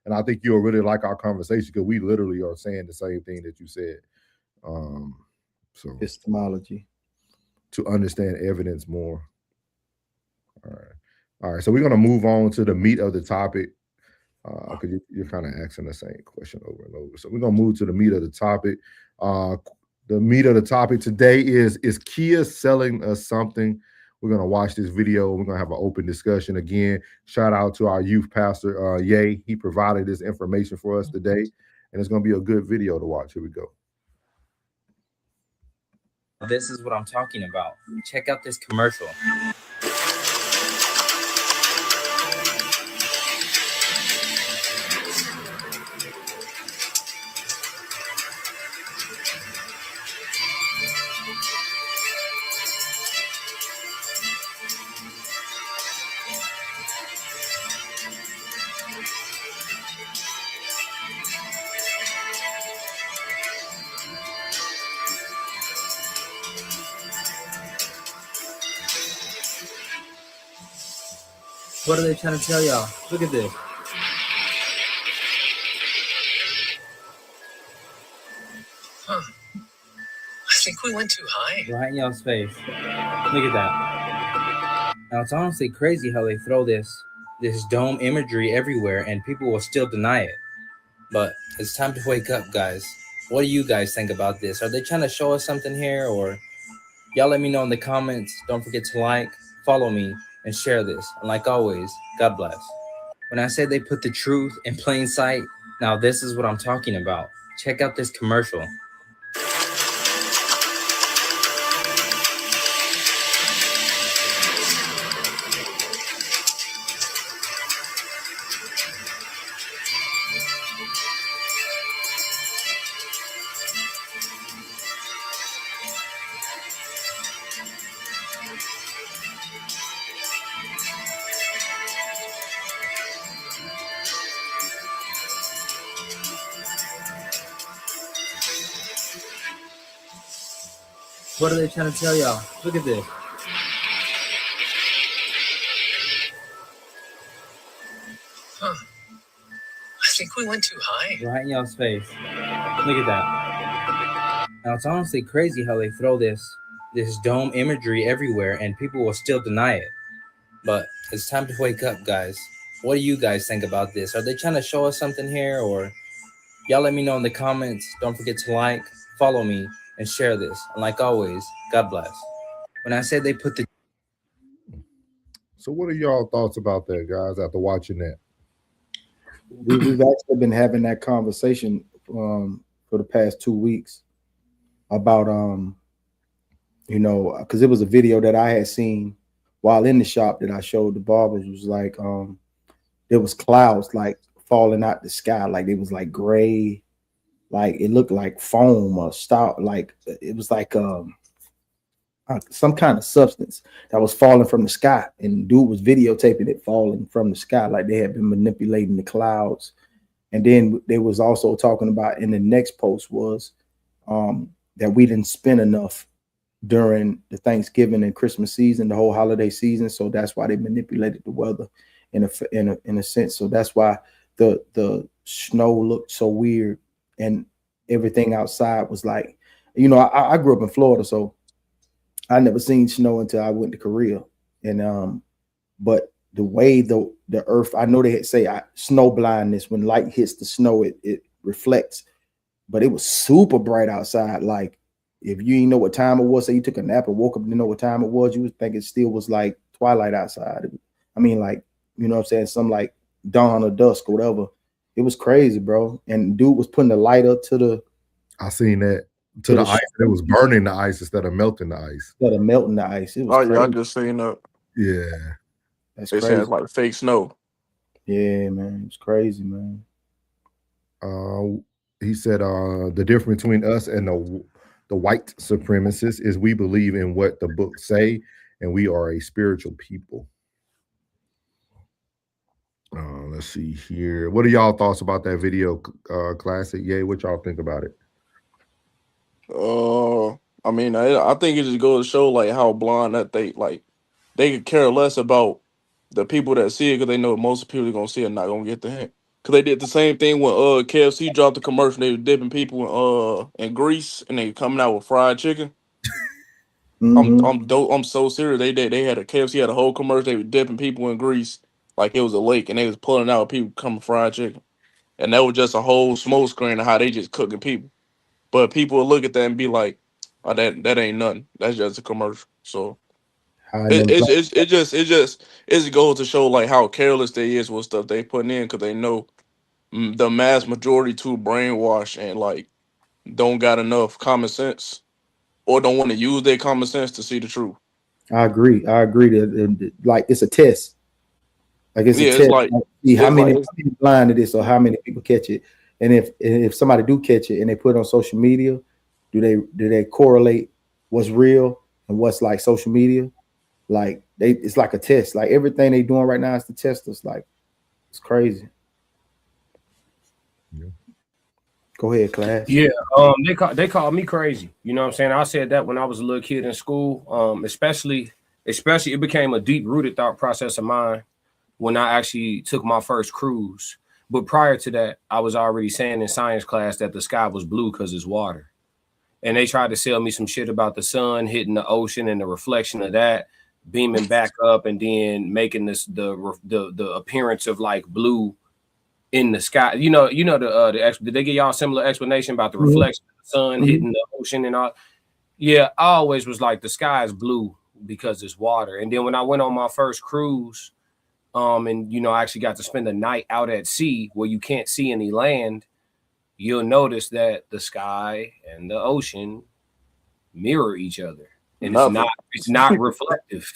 and I think you'll really like our conversation because we literally are saying the same thing that you said. So epistemology. To understand evidence more. All right. So we're going to move on to the meat of the topic because you're kind of asking the same question over and over. So we're going to move to the meat of the topic. The meat of the topic today is Kia selling us something? We're going to watch this video. We're going to have an open discussion again. Shout out to our youth pastor, Ye. He provided this information for us today, and it's going to be a good video to watch. Here we go. This is what I'm talking about. Check out this commercial. What are they trying to tell y'all? Look at this. I think we went too high. Right in y'all's face. Look at that. Now it's honestly crazy how they throw this dome imagery everywhere and people will still deny it. But it's time to wake up, guys. What do you guys think about this? Are they trying to show us something here? Or y'all let me know in the comments. Don't forget to like, follow me, and share this. And like always, God bless. When I say they put the truth in plain sight, now this is what I'm talking about. Check out this commercial. What are they trying to tell y'all? Look at this. I think we went too high. Right in y'all's face. Look at that. Now it's honestly crazy how they throw this dome imagery everywhere and people will still deny it. But it's time to wake up, guys. What do you guys think about this? Are they trying to show us something here? Or y'all let me know in the comments. Don't forget to like, follow me, and share this. And like always, God bless. When I say they put the... So what are y'all thoughts about that, guys, after watching that? We've actually been having that conversation for the past 2 weeks about, because it was a video that I had seen while in the shop that I showed the barbers. Was like, there was clouds like falling out the sky. Like it was like gray, like it looked like foam or stout. Like it was like some kind of substance that was falling from the sky, and dude was videotaping it falling from the sky, like they had been manipulating the clouds. And then they was also talking about in the next post was that we didn't spend enough during the Thanksgiving and Christmas season, the whole holiday season, so that's why they manipulated the weather in a sense. So that's why the snow looked so weird, and everything outside was like, you know, I grew up in Florida, so I never seen snow until I went to Korea. And but the way the earth, I know they say snow blindness, when light hits the snow, it reflects, but it was super bright outside. Like if you didn't know what time it was, say you took a nap and woke up and didn't know what time it was, you would think it still was like twilight outside. I mean, like, you know what I'm saying, some like dawn or dusk or whatever. It was crazy, bro. And dude was putting the light up to the, I seen that, to the ice. It was burning the ice instead of melting the ice. instead of melting the ice. It was Oh crazy. yeah, I just seen that. Yeah. That's They crazy. say it's like fake snow. Yeah, man. It's crazy, man. He said the difference between us and the white supremacists is we believe in what the books say, and we are a spiritual people. Let's see here. What are y'all thoughts about that video, Classic? Yay, what y'all think about it? I mean, I think it just goes to show like how blind that they could care less about the people that see it, because they know most people are gonna see it and not gonna get the hint. Cause they did the same thing when KFC dropped the commercial. They were dipping people in grease and they coming out with fried chicken. I'm so serious. They had a KFC had a whole commercial. They were dipping people in grease like it was a lake, and they was pulling out people coming fried chicken. And that was just a whole smoke screen of how they just cooking people. But people will look at that and be like, "Oh, that ain't nothing. That's just a commercial." So it just goes to show like how careless they is with stuff they putting in, because they know the mass majority too brainwashed and like don't got enough common sense, or don't want to use their common sense to see the truth. I agree. That, like it's a test. Like it's a Yeah, test. it's like See how it's many like blind it is, or how many people catch it. And if somebody do catch it and they put it on social media, do they correlate what's real and what's like social media? Like it's like a test. Like everything they doing right now is to test us. Like it's crazy. Yeah. Go ahead, Class. Yeah, they called me crazy. You know what I'm saying? I said that when I was a little kid in school. Especially it became a deep rooted thought process of mine when I actually took my first cruise. But prior to that, I was already saying in science class that the sky was blue because it's water. And they tried to sell me some shit about the sun hitting the ocean and the reflection of that beaming back up and then making this the appearance of like blue in the sky. You know did they give y'all a similar explanation about the reflection of the sun hitting the ocean and all? Yeah, I always was like the sky is blue because it's water. And then when I went on my first cruise, and you know, I actually got to spend the night out at sea where you can't see any land, you'll notice that the sky and the ocean mirror each other. And it's not reflective.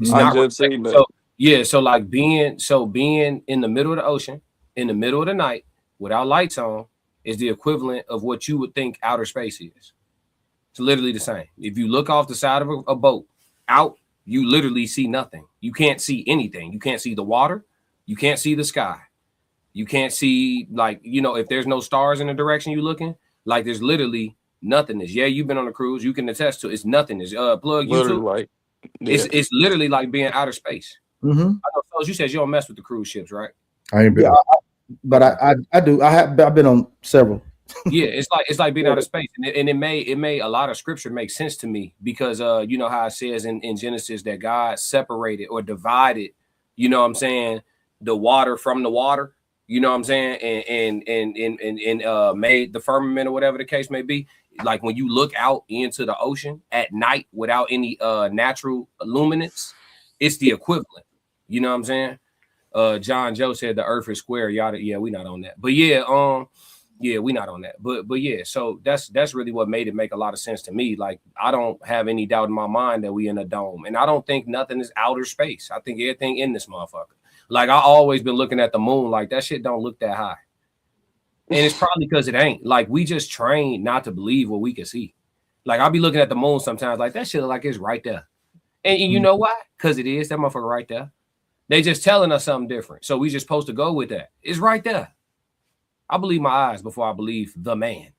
It's I not just reflective. seen that. So yeah, so like being in the middle of the ocean in the middle of the night without lights on is the equivalent of what you would think outer space is. It's literally the same. If you look off the side of a boat out, you literally see nothing. You can't see anything. You can't see the water. You can't see the sky. You can't see, like, you know, if there's no stars in the direction you're looking, like there's literally nothingness. Yeah, you've been on a cruise. You can attest to it's nothingness. Plug Literally, YouTube. like, yeah. It's literally like being outer space. Mm-hmm. I know, so you said you don't mess with the cruise ships, right? I ain't been. Yeah, but I do. I've been on several. Yeah, it's like being out of space, and it made a lot of scripture make sense to me, because you know how it says in Genesis that God separated or divided, you know what I'm saying, the water from the water, you know what I'm saying, and made the firmament or whatever the case may be. Like when you look out into the ocean at night without any natural luminance, it's the equivalent. You know what I'm saying? John Joe said the earth is square. Yada, yeah, we not on that. But yeah, yeah, we not on that. But yeah, so that's really what made it make a lot of sense to me. Like, I don't have any doubt in my mind that we in a dome. And I don't think nothing is outer space. I think everything in this motherfucker. Like, I always been looking at the moon like that shit don't look that high. And it's probably because it ain't. Like, we just trained not to believe what we can see. Like, I'll be looking at the moon sometimes like that shit look like it's right there. And you know why? Because it is that motherfucker right there. They just telling us something different. So we just supposed to go with that. It's right there. I believe my eyes before I believe the man.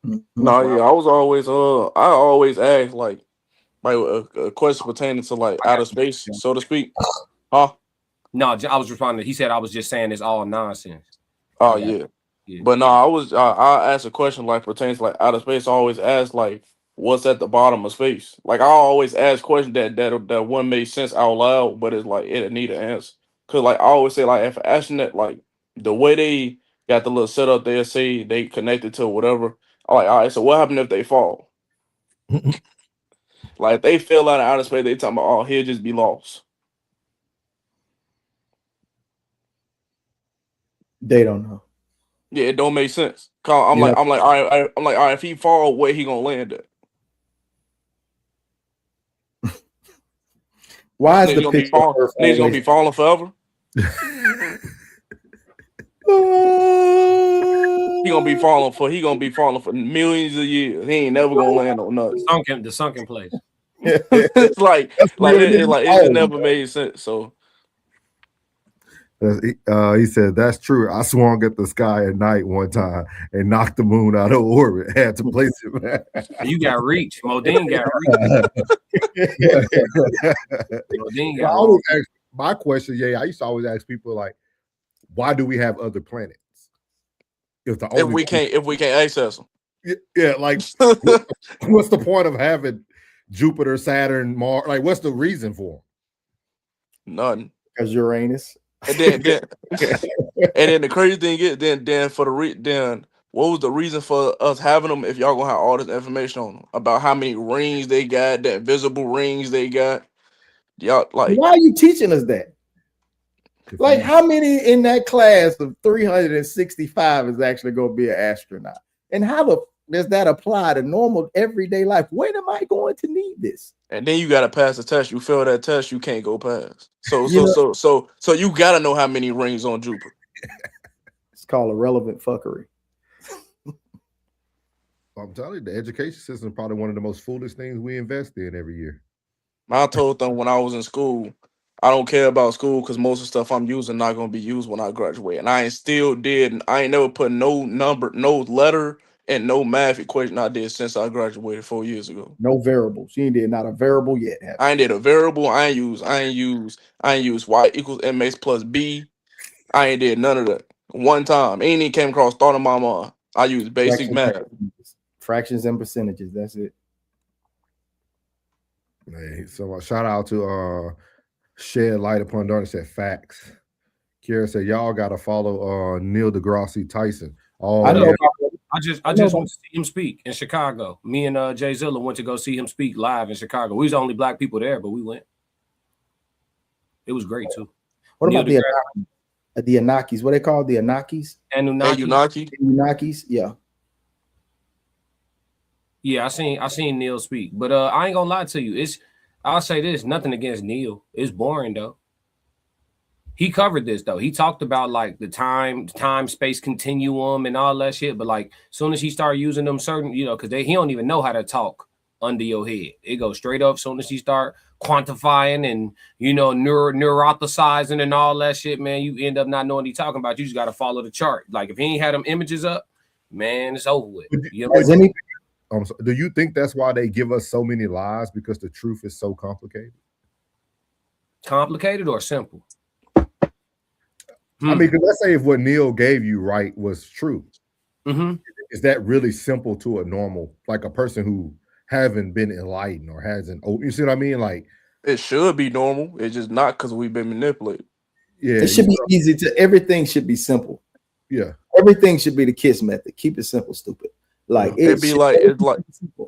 No, yeah, I always ask like a question pertaining to like outer space, so to speak. Huh? No, I was responding. He said I was just saying it's all nonsense. Oh Yeah. yeah. Yeah. But no, I asked a question like pertains to, like outer space. I always ask like what's at the bottom of space. Like I always ask questions that one make sense out loud, but it's like it need an answer. Cause like I always say like if an astronaut like the way they got the little setup there, say they connected to whatever. I'm like, all right, so what happened if they fall? Like if they fell out of outer space, they talking about oh he'll just be lost. They don't know. Yeah, it don't make sense. 'Cause You know, I'm like, all right, I'm like, all right, if he fall, where he gonna land at? why is Niggas the gonna be picture of falling. Earth Niggas gonna always be falling forever. He gonna be falling for millions of years. He ain't never gonna land on nothing. The sunken place. It's like That's weird. it just never made sense. So He said, that's true. I swung at the sky at night one time and knocked the moon out of orbit. Had to place it back. You got reach. Modine got reach. Modine I got always ask, my question, I used to always ask people like, why do we have other planets? If we can't access them. Yeah, like what's the point of having Jupiter, Saturn, Mars? Like, what's the reason for them? Nothing. Because Uranus. And then and then the crazy thing is then for the then what was the reason for us having them if y'all gonna have all this information on them about how many rings they got, the invisible rings they got? Y'all like Why are you teaching us that? Like, how many in that class of 365 is actually going to be an astronaut? And how does that apply to normal everyday life? When am I going to need this? and then you gotta pass the test. You fail that test, you can't go past. So You so you gotta know how many rings on Jupiter. It's called irrelevant fuckery. I'm telling you, the education system is probably one of the most foolish things we invest in every year. I told them when I was in school, I don't care about school because most of the stuff I'm using not gonna be used when I graduate. And I ain't never put no number, no letter, and no math equation I did since I graduated 4 years ago. No variables. You ain't did not a variable yet. I ain't did a variable. I ain't use y equals mx plus b. I ain't did none of that. One time. Ain't even came across thought in my mind. I used basic math. Fractions and percentages. That's it. Hey, so shout out to Shed Light Upon Darkness. Said facts. Kira said y'all gotta follow Neil deGrasse Tyson. Oh, I know. yeah. I just went to see him speak in Chicago. Me and Jay Zilla went to go see him speak live in Chicago. We was the only black people there, but we went. It was great too. What about the Anunnakis? What they call the Anunnakis? Anunnakis? Yeah. Yeah, I seen Neil speak, but I ain't gonna lie to you. I'll say this, nothing against Neil. It's boring though. He covered this though. He talked about like the time space continuum and all that shit. But like as soon as he started using them certain, because he don't even know how to talk under your head. It goes straight up. As soon as he start quantifying and neurothicizing and all that shit, man, you end up not knowing what he's talking about. You just gotta follow the chart. Like if he ain't had them images up, man, it's over with. Do you think that's why they give us so many lies, because the truth is so complicated? Complicated or simple? I mean, let's say if what Neil gave you was true, is that really simple to a normal, like a person who haven't been enlightened or hasn't? You see what I mean? Like it should be normal. It's just not because we've been manipulated. Yeah, it should be easy to. Everything should be simple. Yeah, everything should be the KISS method. Keep it simple, stupid. Like it's like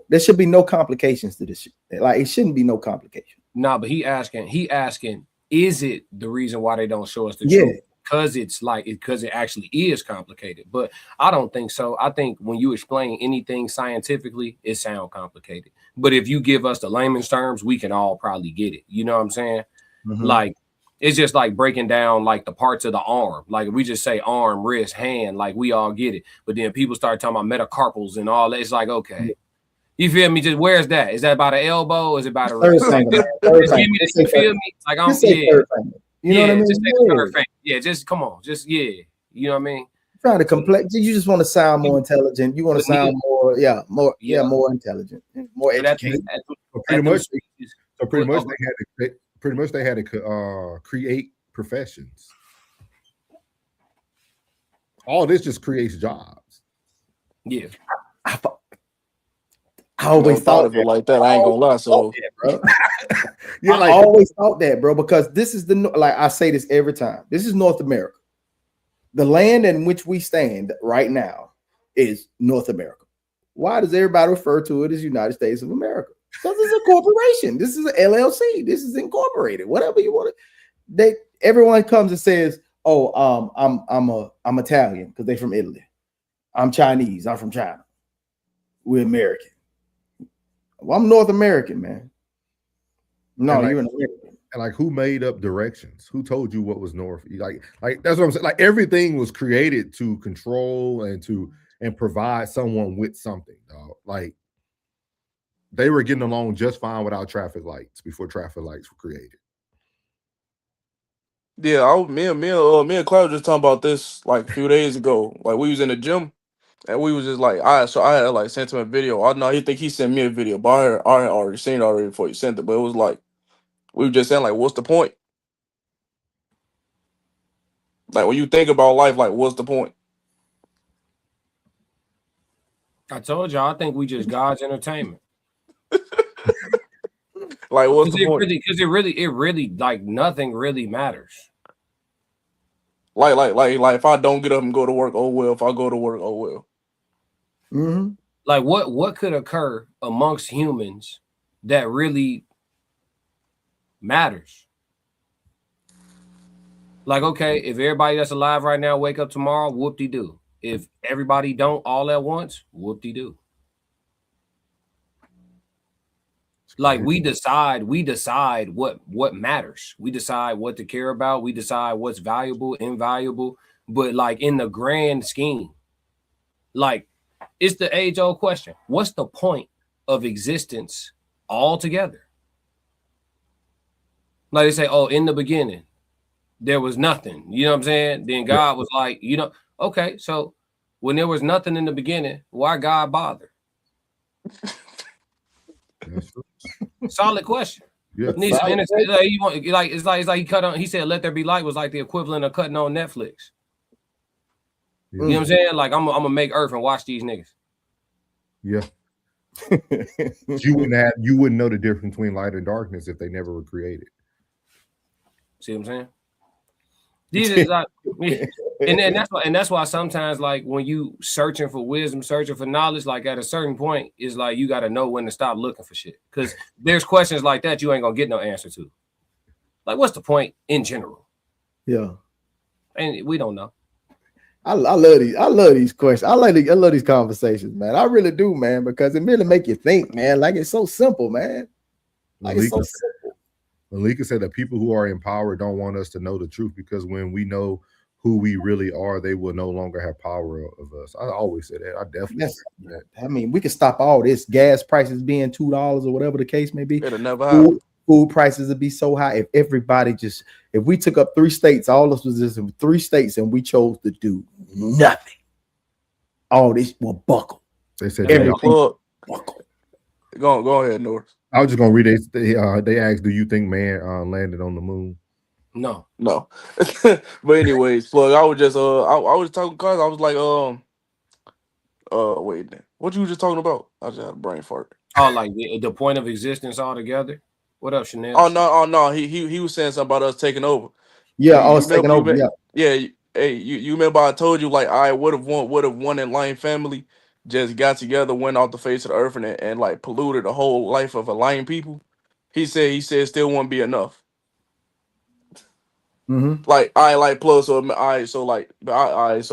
there should be no complications to this shit. Like it shouldn't be no complication. Nah, but he asking, is it the reason why they don't show us the truth? Because because it actually is complicated. But I don't think so. I think when you explain anything scientifically, it sounds complicated. But if you give us the layman's terms, we can all probably get it. You know what I'm saying? Like it's just like breaking down like the parts of the arm. Like if we just say arm, wrist, hand, like we all get it. But then people start talking about metacarpals and all that. It's like, okay. You feel me? Just where's that? Is that by the elbow? Is it by the wrist? Like, just give me this, you feel me? Like I'm You know what I mean? Just say the third finger. Yeah, just come on. Just you know what I mean? Trying to complex. You just want to sound more intelligent. You want to sound more intelligent, more educated. Pretty much they had to create professions. All this just creates jobs. Yeah. I I always never thought thought of it like that. I ain't gonna lie. So bro. Yeah, I like always thought that, bro, because this is like I say this every time. This is North America. The land in which we stand right now is North America. Why does everybody refer to it as United States of America? Because it's a corporation. This is an LLC. This is incorporated. Whatever you want to. Everyone comes and says, "Oh, I'm Italian because they're from Italy. I'm Chinese. I'm from China. We're American. Well, I'm North American, man. No, like, you're an American." And like, who made up directions? Who told you what was north? Like that's what I'm saying. Like, everything was created to control and provide someone with something, dog. Like, they were getting along just fine without traffic lights before traffic lights were created. yeah, me and Cloud just talking about this like a few days ago. Like we was in the gym and we was just like, I had like sent him a video. I know he think he sent me a video, but I had already seen it already before he sent it. But it was like we were just saying like, what's the point? Like when you think about life, like what's the point? I told y'all, I think we just God's entertainment. Like what's the point? Because it really like nothing really matters. Like if I don't get up and go to work, oh well. If I go to work, oh well. Mm-hmm. Like what could occur amongst humans that really matters? Like, okay, if everybody that's alive right now wake up tomorrow, whoop-de-doo. If everybody don't all at once, whoop-de-doo. Like we decide what matters. We decide what to care about. We decide what's valuable, invaluable. But like in the grand scheme, like it's the age-old question. What's the point of existence altogether? Like they say, oh, in the beginning, there was nothing. You know what I'm saying? Then God was like, okay, so when there was nothing in the beginning, why God bother? Solid question. Yeah. It's like he cut on. He said, "Let there be light" was like the equivalent of cutting on Netflix. You know what I'm saying? Like I'm gonna make Earth and watch these niggas. Yeah. you wouldn't know the difference between light and darkness if they never were created. See what I'm saying? These is like, and that's why sometimes like when you searching for wisdom, searching for knowledge, like at a certain point, is like you got to know when to stop looking for shit, because there's questions like that you ain't gonna get no answer to. Like, what's the point in general? Yeah, and we don't know. I love these questions. I love these conversations, man. I really do, man, because it really make you think, man. Like it's so simple, man. Like it's so simple. Malika said that people who are in power don't want us to know the truth, because when we know who we really are, they will no longer have power of us. I always say that. I definitely say that. I mean, we can stop all this gas prices being $2 or whatever the case may be. It'll never happen. Food prices would be so high if everybody if we took up 3 states, all of us was just in 3 states, and we chose to do nothing. All this will buckle. They said everything buckle. Go ahead, Norris. I was just gonna read it. They asked, "Do you think man landed on the moon?" No. But anyways, plug. I was just I was talking cause I was like wait, what you was just talking about? I just had a brain fart. Oh, like the point of existence altogether. What up, Chanel? Oh no. He was saying something about us taking over. Yeah, I was taking over. Yeah. Hey, you remember I told you like I would have won in Lion family. Just got together, went off the face of the earth, and like polluted the whole life of a lion people. He said still won't be enough. Mm-hmm. Like I like plug so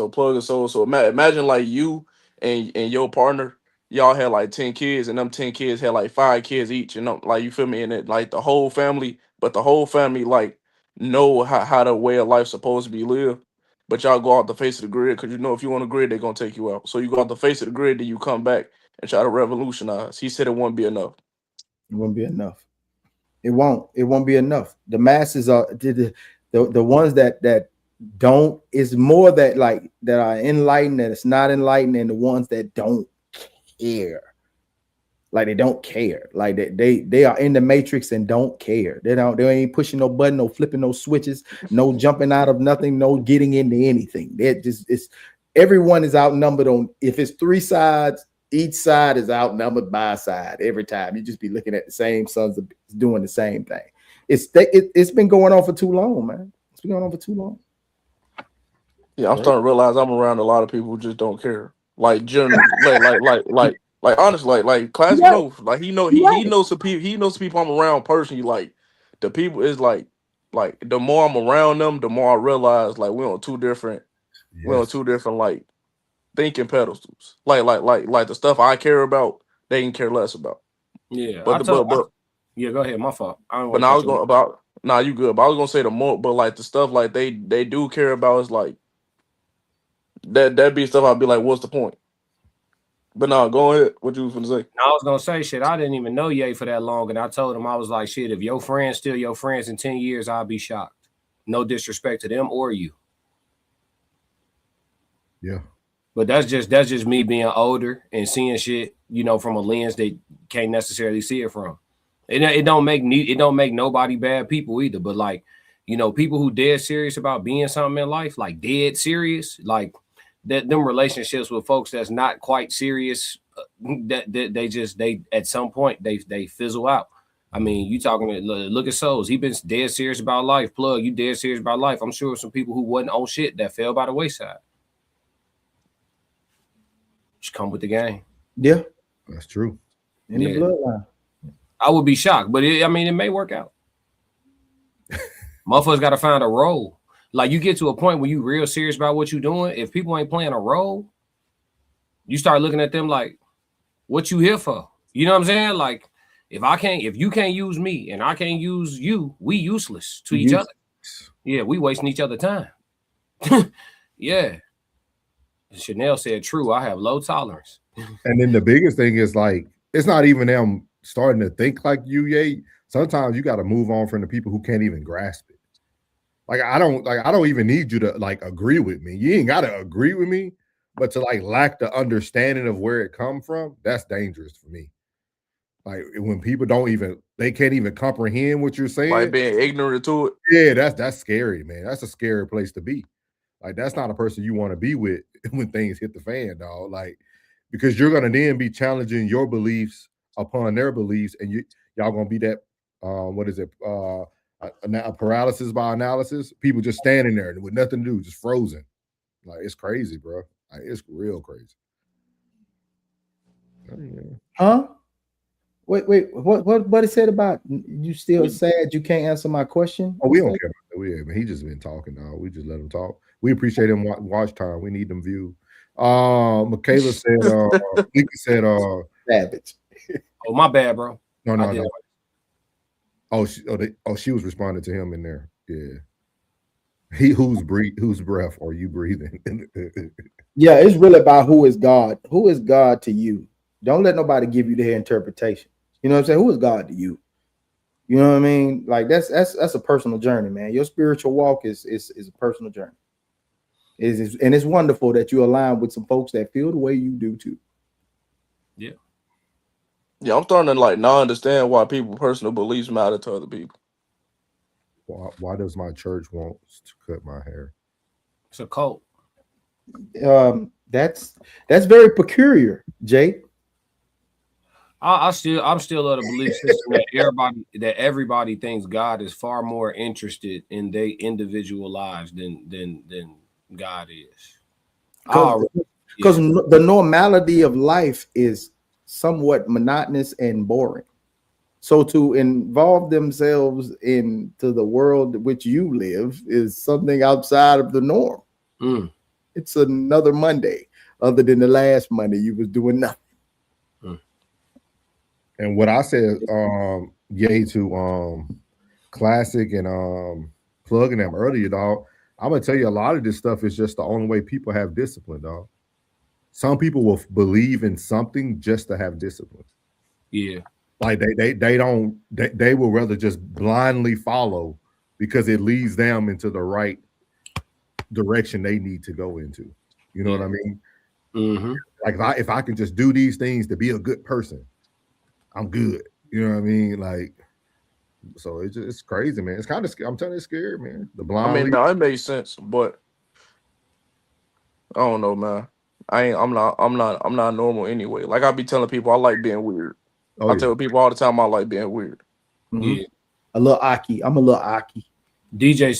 plug so imagine like you and your partner, y'all had like 10 kids, and them 10 kids had like 5 kids each, and like you feel me, and it like the whole family like know how the way of life supposed to be lived. But y'all go out the face of the grid, because if you on the grid, they're gonna take you out. So you go out the face of the grid, then you come back and try to revolutionize. He said it won't be enough. It won't be enough. It won't be enough. The masses are the ones that don't, is more that like that are enlightened, that it's not enlightened, and the ones that don't care. Like they don't care. Like they are in the matrix and don't care. They ain't pushing no button, no flipping no switches, no jumping out of nothing, no getting into anything. everyone is outnumbered on, if it's 3 sides, each side is outnumbered by a side every time. You just be looking at the same sons of doing the same thing. It's been going on for too long, man. It's been going on for too long. Yeah, I'm starting to realize I'm around a lot of people who just don't care. Like generally, like honestly, like Classic Right. knows. Like he Right. knows some people. He knows some people I'm around personally. Like the people is like the more I'm around them, the more I realize like we're on two different like thinking pedestals. Like the stuff I care about, they can care less about. Yeah, But yeah, go ahead. My fault. I don't but want to now I cut was you. going about you good. But I was gonna say the more, but like the stuff like they do care about is like that be stuff I'd be like, what's the point? But no, go ahead. What you was gonna say? I was gonna say shit. I didn't even know Ye for that long, and I told him I was like, shit. If your friends still your friends in 10 years, I'll be shocked. No disrespect to them or you. Yeah. But that's just me being older and seeing shit, you know, from a lens that can't necessarily see it from. It don't make nobody bad people either. But like, you know, people who dead serious about being something in life, like dead serious, like that them relationships with folks that's not quite serious, that they at some point they fizzle out. I mean, you talking to look at Souls. He been dead serious about life. Plug, you dead serious about life. I'm sure some people who wasn't on shit that fell by the wayside. Just come with the game. Yeah, that's true. In the bloodline. I would be shocked, but it may work out. Motherfuckers got to find a role. Like you get to a point where you real serious about what you're doing. If people ain't playing a role, you start looking at them like, what you here for? You know what I'm saying? Like, if you can't use me and I can't use you, we useless to each other. Yeah, we wasting each other time. Yeah. Chanel said, true, I have low tolerance. And then the biggest thing is like, it's not even them starting to think like you, Ye. Sometimes you got to move on from the people who can't even grasp it. Like I don't even need you to like agree with me. You ain't got to agree with me, but to like lack the understanding of where it come from, that's dangerous for me. Like when people they can't even comprehend what you're saying. Like being ignorant to it. Yeah, that's scary, man. That's a scary place to be. Like that's not a person you want to be with when things hit the fan, dog. Like because you're gonna then be challenging your beliefs upon their beliefs, and y'all gonna be that what is it? A paralysis by analysis. People just standing there with nothing to do, just frozen. Like it's crazy, bro. Like it's real crazy. Huh? Wait. What it said about you still sad you can't answer my question? Oh, we don't care about that. He just been talking, dog. We just let him talk. We appreciate him watch time. We need them views. Michaela said, Lika said, Savage. Oh, my bad, bro. No. She was responding to him in there. Yeah. Whose breath are you breathing? Yeah, it's really about who is God. Who is God to you? Don't let nobody give you their interpretation. You know what I'm saying? Who is God to you? You know what I mean? Like that's a personal journey, man. Your spiritual walk is a personal journey. And it's wonderful that you align with some folks that feel the way you do too. Yeah. Yeah, I'm starting to like not understand why people personal beliefs matter to other people. Why does my church want to cut my hair? It's a cult. That's very peculiar, Jay. I'm still of the belief system that everybody thinks God is far more interested in their individual lives than God is. Because the normality of life is somewhat monotonous and boring. So to involve themselves into the world which you live is something outside of the norm. It's another Monday, other than the last Monday you was doing nothing. And what I said, yay to Classic and plugging them earlier, dog. I'm gonna tell you a lot of this stuff is just the only way people have discipline, dog. Some people will believe in something just to have discipline. Yeah. Like they will rather just blindly follow because it leads them into the right direction they need to go into. You know what I mean? Mm-hmm. Like if I can just do these things to be a good person, I'm good. You know what I mean? Like, so it's crazy, man. It's kind of I'm telling you, it's scary, man. The blind. I mean, no, it makes sense, but I don't know, man. I'm not normal anyway. Like I be telling people I like being weird. Oh, I yeah. tell people all the time I like being weird. Mhm. Yeah. A little Aki. I'm a little Aki. DJ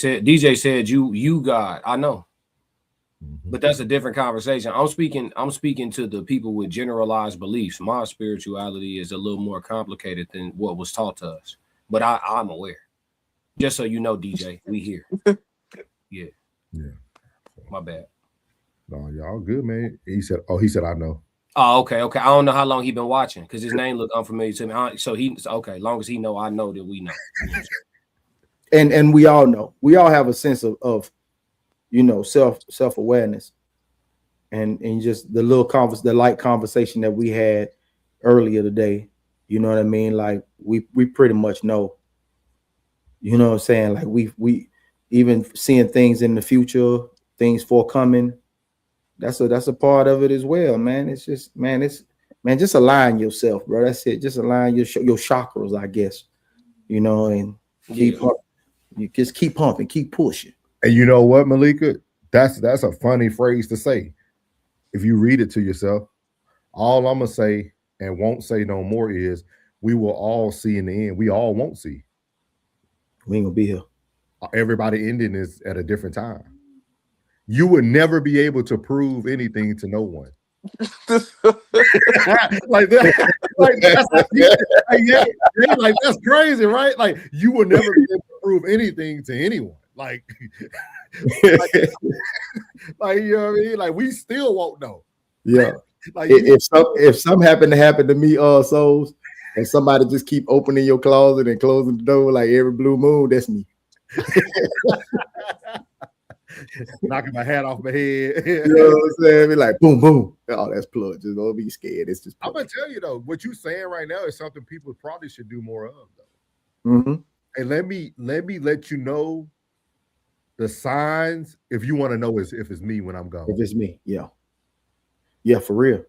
said you God. I know. Mhm. But that's a different conversation. I'm speaking to the people with generalized beliefs. My spirituality is a little more complicated than what was taught to us. But I'm aware. Just so you know, DJ, we here. Yeah. Yeah. My bad. No, y'all good, man. He said, I know. Oh, okay. I don't know how long he been watching because his name looked unfamiliar to me. So he's okay. Long as he know, I know that we know. And we all know. We all have a sense of you know, self-awareness. And just the light conversation that we had earlier today, you know what I mean? Like we pretty much know, you know what I'm saying? Like we even seeing things in the future, things forthcoming. That's a part of it as well, man. It's just, man, just align yourself, bro. That's it. Just align your chakras, I guess, you know, and you just keep pumping, keep pushing. And you know what, Malika? That's a funny phrase to say. If you read it to yourself, all I'm gonna say and won't say no more is we will all see in the end. We all won't see. We ain't gonna be here. Everybody ending is at a different time. You would never be able to prove anything to no one. like that, like that's crazy, right? Like you will never be able to prove anything to anyone. Like, like you know what I mean? Like we still won't know. Yeah. Like if something happened to happen to me, souls, and somebody just keep opening your closet and closing the door like every blue moon, that's me. Knocking my hat off my head. You know what I'm saying? Be like boom, boom. Oh, that's plug. Just don't be scared. It's just I'm gonna tell you though, what you're saying right now is something people probably should do more of though. Mm-hmm. And let you know the signs if you want to know if it's me when I'm gone. If it's me, yeah, for real.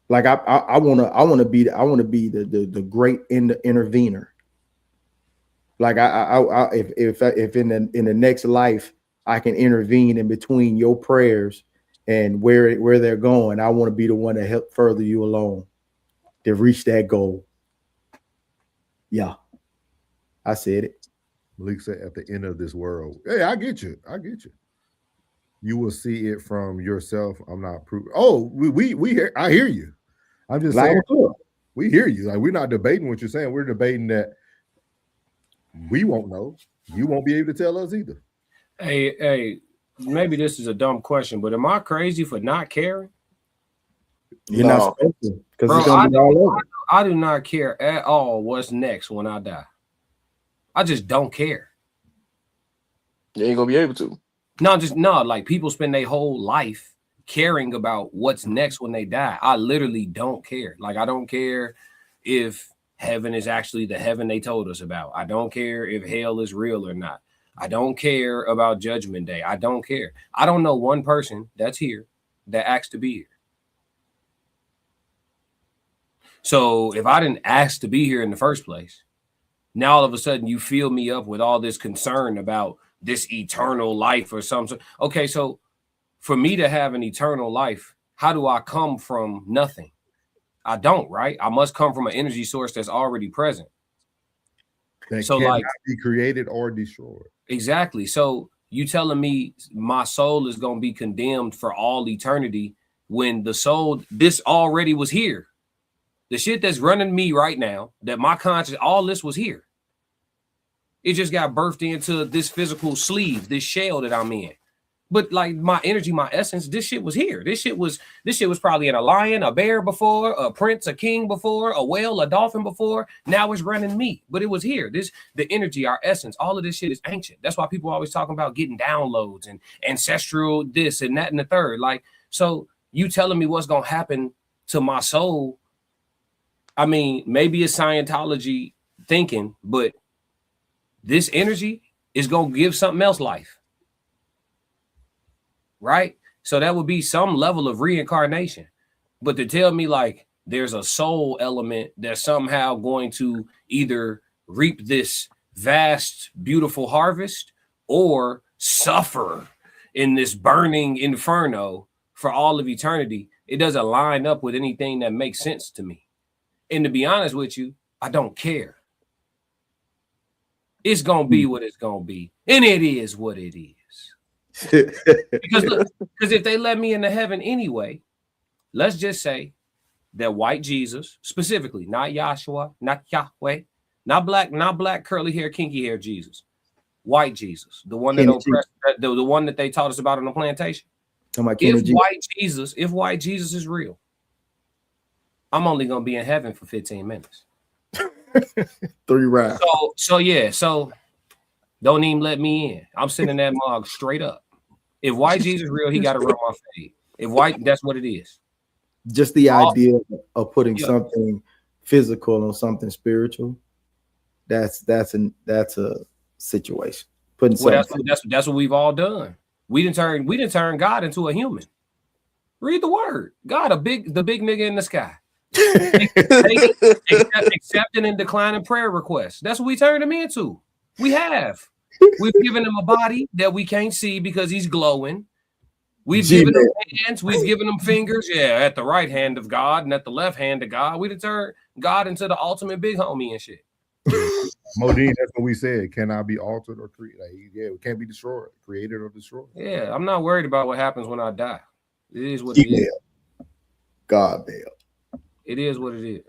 Like I wanna be the great intervener. Like if in the next life I can intervene in between your prayers and where they're going, I want to be the one to help further you along to reach that goal. Yeah, I said it. Malik said at the end of this world. Hey, I get you. You will see it from yourself. I'm not proving. Oh, we hear. I hear you. I'm just saying we hear you. Like we're not debating what you're saying. We're debating that we won't know. You won't be able to tell us either. Hey, maybe this is a dumb question, but am I crazy for not caring? You're not supposed to, because it's gonna be all over. I do not care at all what's next when I die. I just don't care. You ain't gonna be able to. No, like people spend their whole life caring about what's next when they die. I literally don't care. Like I don't care if heaven is actually the heaven they told us about. I don't care if hell is real or not. I don't care about Judgment Day. I don't care. I don't know one person that's here that asked to be here. So if I didn't ask to be here in the first place, now all of a sudden you fill me up with all this concern about this eternal life or something. Okay, so for me to have an eternal life, how do I come from nothing? I don't, right? I must come from an energy source that's already present. That so cannot be created or destroyed. Exactly. So you telling me my soul is going to be condemned for all eternity when the soul, this already was here. The shit that's running me right now, that my conscious, all this was here. It just got birthed into this physical sleeve, this shell that I'm in. But like my energy, my essence, this shit was here. This shit was probably in a lion, a bear before, a prince, a king before, a whale, a dolphin before. Now it's running me, but it was here. The energy, our essence, all of this shit is ancient. That's why people always talking about getting downloads and ancestral this and that and the third. Like, so you telling me what's gonna happen to my soul? I mean, maybe it's Scientology thinking, but this energy is gonna give something else life. Right? So that would be some level of reincarnation. But to tell me like there's a soul element that's somehow going to either reap this vast, beautiful harvest or suffer in this burning inferno for all of eternity, it doesn't line up with anything that makes sense to me. And to be honest with you, I don't care. It's gonna be what it's gonna be, and it is what it is. Because if they let me into heaven anyway, let's just say that white Jesus, specifically, not Yahshua, not Yahweh, not black curly hair, kinky hair Jesus, white Jesus, the one that oppressed, the one that they taught us about on the plantation. If white Jesus is real, I'm only gonna be in heaven for 15 minutes. 3 rounds. So don't even let me in. I'm sending that mug straight up. If white Jesus is real, he got to run my fade. If white, that's what it is. Just the idea of putting something physical on something spiritual. That's a situation. Putting that's what we've all done. We didn't turn God into a human. Read the word. God, the big nigga in the sky. Accepting and declining prayer requests. That's what we turned him into. We've given him a body that we can't see because he's glowing. We've given him hands, we've given him fingers. Yeah, at the right hand of God and at the left hand of God. We turned God into the ultimate big homie and shit. Modine, that's what we said. It cannot be altered or created. It can't be destroyed, created or destroyed. Yeah, I'm not worried about what happens when I die. It is what it is. God damn. It is what it is.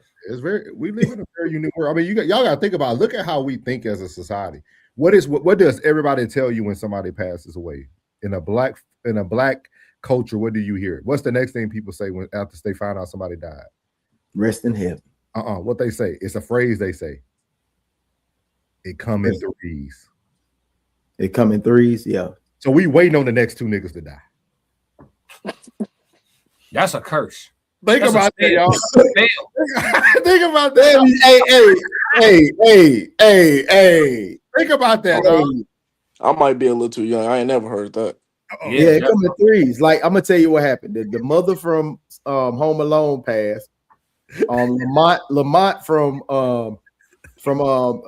We live in a very unique world. I mean, y'all got to think about it. Look at how we think as a society. What does everybody tell you when somebody passes away? In a black culture, what do you hear? What's the next thing people say after they find out somebody died? Rest in heaven. What they say? It's a phrase they say. It come in threes. It come in threes, yeah. So we waiting on the next 2 niggas to die. That's a curse. Think about that, y'all. Think about that. Hey. Think about that, dog. I might be a little too young. I ain't never heard that. Yeah, it come in threes. Like, I'm gonna tell you what happened. The mother from Home Alone passed. Lamont from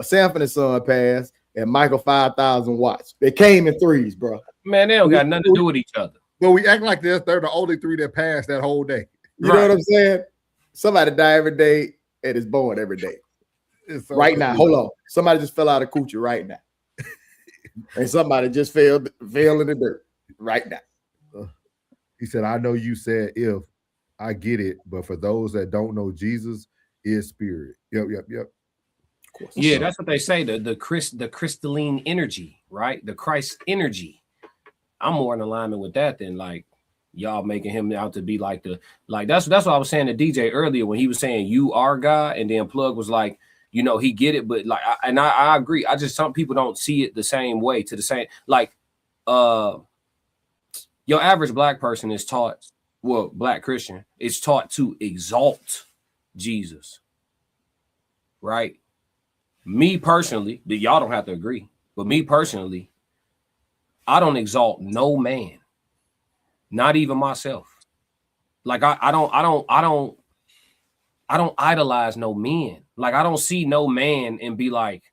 Sanford and Son passed, and Michael 5,000 watts. They came in threes, bro. Man, they don't got nothing to do with each other. But we act like they're the only 3 that passed that whole day. You know what I'm saying? Somebody die every day and is born every day. So right now, hold on. Somebody just fell out of coochie right now. And somebody just fell in the dirt right now. He said, I know you said if, I get it, but for those that don't know, Jesus is spirit. Yep. Yeah, that's what they say. The crystalline energy, right? The Christ energy. I'm more in alignment with that than like y'all making him out to be like that's what I was saying to DJ earlier when he was saying you are God, and then Plug was like, you know, he get it, but like I agree. I just some people don't see it the same way to the same like your average black person is taught, well, black Christian is taught to exalt Jesus. Right? Me personally, y'all don't have to agree, but me personally, I don't exalt no man. Not even myself. Like I don't idolize no men. Like I don't see no man and be like,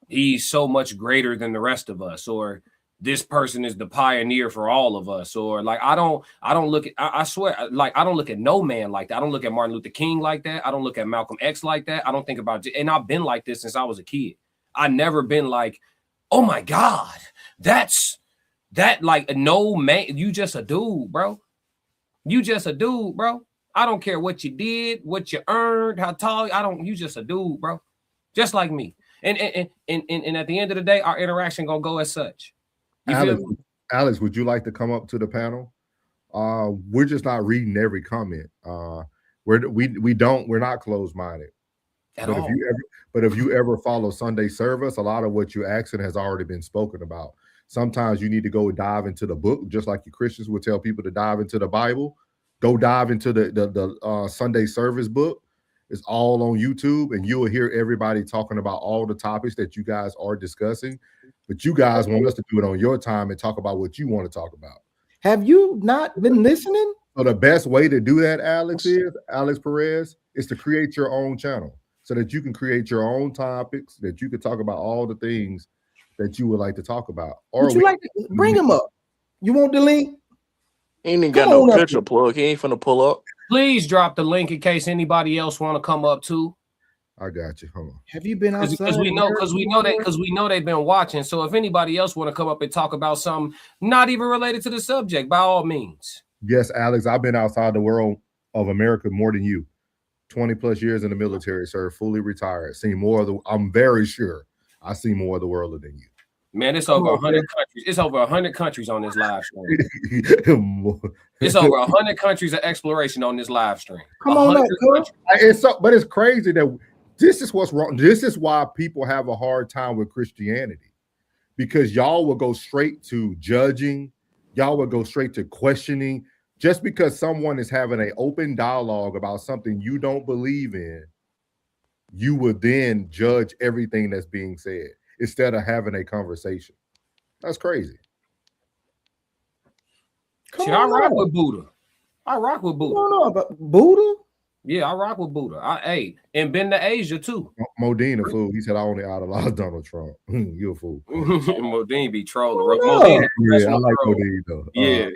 he's so much greater than the rest of us, or this person is the pioneer for all of us, or like I don't look at, I swear, like I don't look at no man like that. I don't look at Martin Luther King like that. I don't look at Malcolm X like that. I don't think about, and I've been like this since I was a kid. I never been like, oh my God, that's that, like no man, you just a dude, bro. You just a dude, bro. I don't care what you did, what you earned, how tall. You just a dude, bro. Just like me. And at the end of the day, our interaction gonna go as such. Alex, would you like to come up to the panel? We're just not reading every comment. We're not closed-minded. But if you ever follow Sunday service, a lot of what you're asking has already been spoken about. Sometimes you need to go dive into the book, just like you Christians would tell people to dive into the Bible. Go dive into the Sunday service book. It's all on YouTube, and you will hear everybody talking about all the topics that you guys are discussing. But you guys want us to do it on your time and talk about what you want to talk about. Have you not been listening? So the best way to do that, Alex Perez, is to create your own channel so that you can create your own topics, that you can talk about all the things that you would like to talk about. Or would you like to bring them up? You want the link? He ain't even Come got no on up picture plug. He ain't finna pull up. Please drop the link in case anybody else want to come up too. I got you. Hold on. Have you been outside? Because we know they've been watching. So if anybody else want to come up and talk about something not even related to the subject, by all means. Yes, Alex, I've been outside the world of America more than you. 20 plus years in the military, sir, fully retired. Seen more of the, I'm very sure I see more of the world than you. Man, it's over 100 countries. It's over 100 countries on this live stream. It's over 100 countries of exploration on this live stream. Come on up, coach. But it's crazy that this is what's wrong. This is why people have a hard time with Christianity, because y'all will go straight to judging. Y'all will go straight to questioning. Just because someone is having an open dialogue about something you don't believe in, you will then judge everything that's being said instead of having a conversation. That's crazy. See, I rock with Buddha. I rock with Buddha. No, but Buddha? Yeah, I rock with Buddha. And been to Asia too. Modine a fool. He said I only idolize Donald Trump. You a fool. Modine be trolling. Yeah, I like Modine though. Yeah.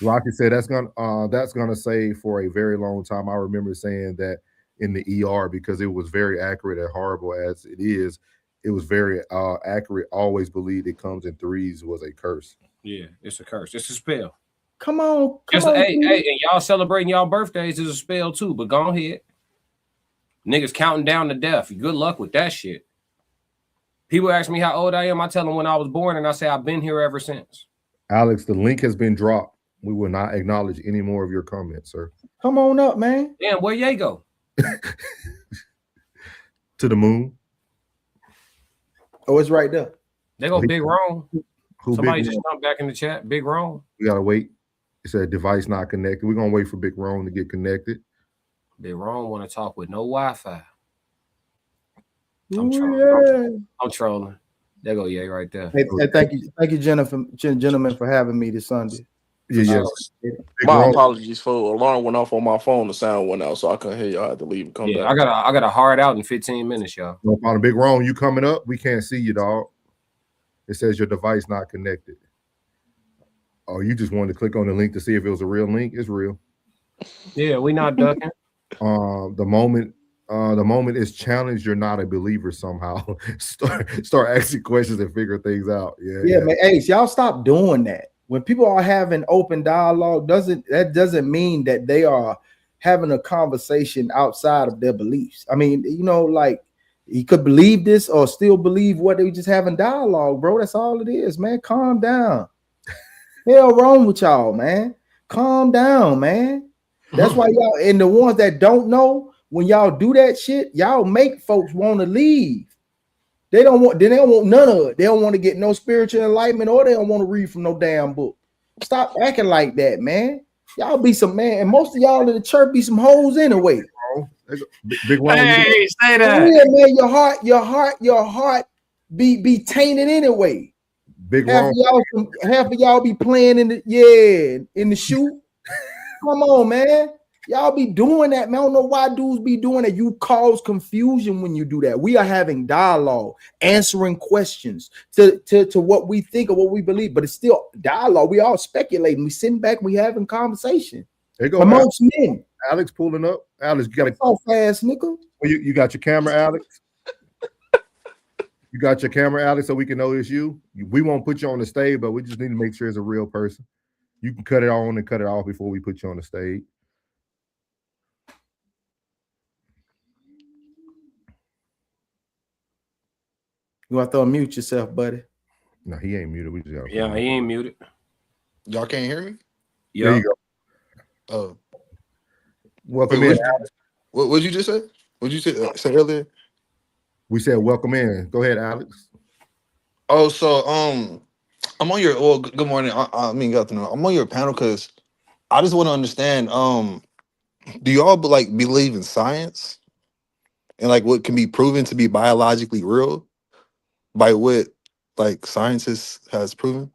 Rocky said that's gonna say for a very long time. I remember saying that in the ER because it was very accurate and horrible as it is. It was very accurate. Always believed it comes in threes was a curse. Yeah, it's a curse. It's a spell. Come on. Hey, and y'all celebrating y'all birthdays is a spell too, but go ahead. Niggas counting down to death. Good luck with that shit. People ask me how old I am. I tell them when I was born, and I say I've been here ever since. Alex, the link has been dropped. We will not acknowledge any more of your comments, sir. Come on up, man. Damn, where Ye go? To the moon. Oh, it's right there. They go Big Rome. Somebody Big just jumped back in the chat. Big Rome. We gotta wait. It said device not connected. We're gonna wait for Big Rome to get connected. Big Rome want to talk with no Wi-Fi. I'm trolling. There go Ye right there. Hey, thank you, gentlemen, for having me this Sunday. Yeah. My apologies for alarm went off on my phone. The sound went out, so I couldn't hear y'all. I had to leave and come back. I got a hard out in 15 minutes, y'all. No problem. Big Rome, you coming up? We can't see you, dog. It says your device not connected. Oh, you just wanted to click on the link to see if it was a real link? It's real. Yeah, we not ducking. The moment it's challenged, you're not a believer somehow. start asking questions and figure things out. Yeah, man. Hey, y'all stop doing that. When people are having open dialogue, doesn't mean that they are having a conversation outside of their beliefs. I mean, like he could believe this or still believe what they were just having dialogue, bro. That's all it is, man. Calm down. Hell wrong with y'all, man. Calm down, man. That's why y'all, and the ones that don't know, when y'all do that shit, y'all make folks want to leave. They don't want none of it. They don't want to get no spiritual enlightenment, or they don't want to read from no damn book. Stop acting like that, man. Y'all be some man, and most of y'all in the church be some hoes anyway. Big one. Hey, say that. Yeah, man, your heart be tainted anyway. Big half of y'all be playing in the shoot. Come on, man. Y'all be doing that, man. I don't know why dudes be doing that. You cause confusion when you do that. We are having dialogue, answering questions to what we think or what we believe, but it's still dialogue. We all speculating. We sitting back, we having conversation. There you go, amongst men. Alex pulling up. Alex, you got to so fast, nigga. Well, you got your camera, Alex. You got your camera, Alex, so we can know it's you. We won't put you on the stage, but we just need to make sure it's a real person. You can cut it on and cut it off before we put you on the stage. You want to unmute yourself, buddy? No, he ain't muted. We just got. He ain't muted. Y'all can't hear me? Yeah. There you go. Oh, welcome in. What you just say? What you say earlier? We said welcome in. Go ahead, Alex. Oh, so I'm on your. Well, good morning. I mean, good afternoon. I'm on your panel because I just want to understand. Do y'all like believe in science and like what can be proven to be biologically real by what like scientists has proven?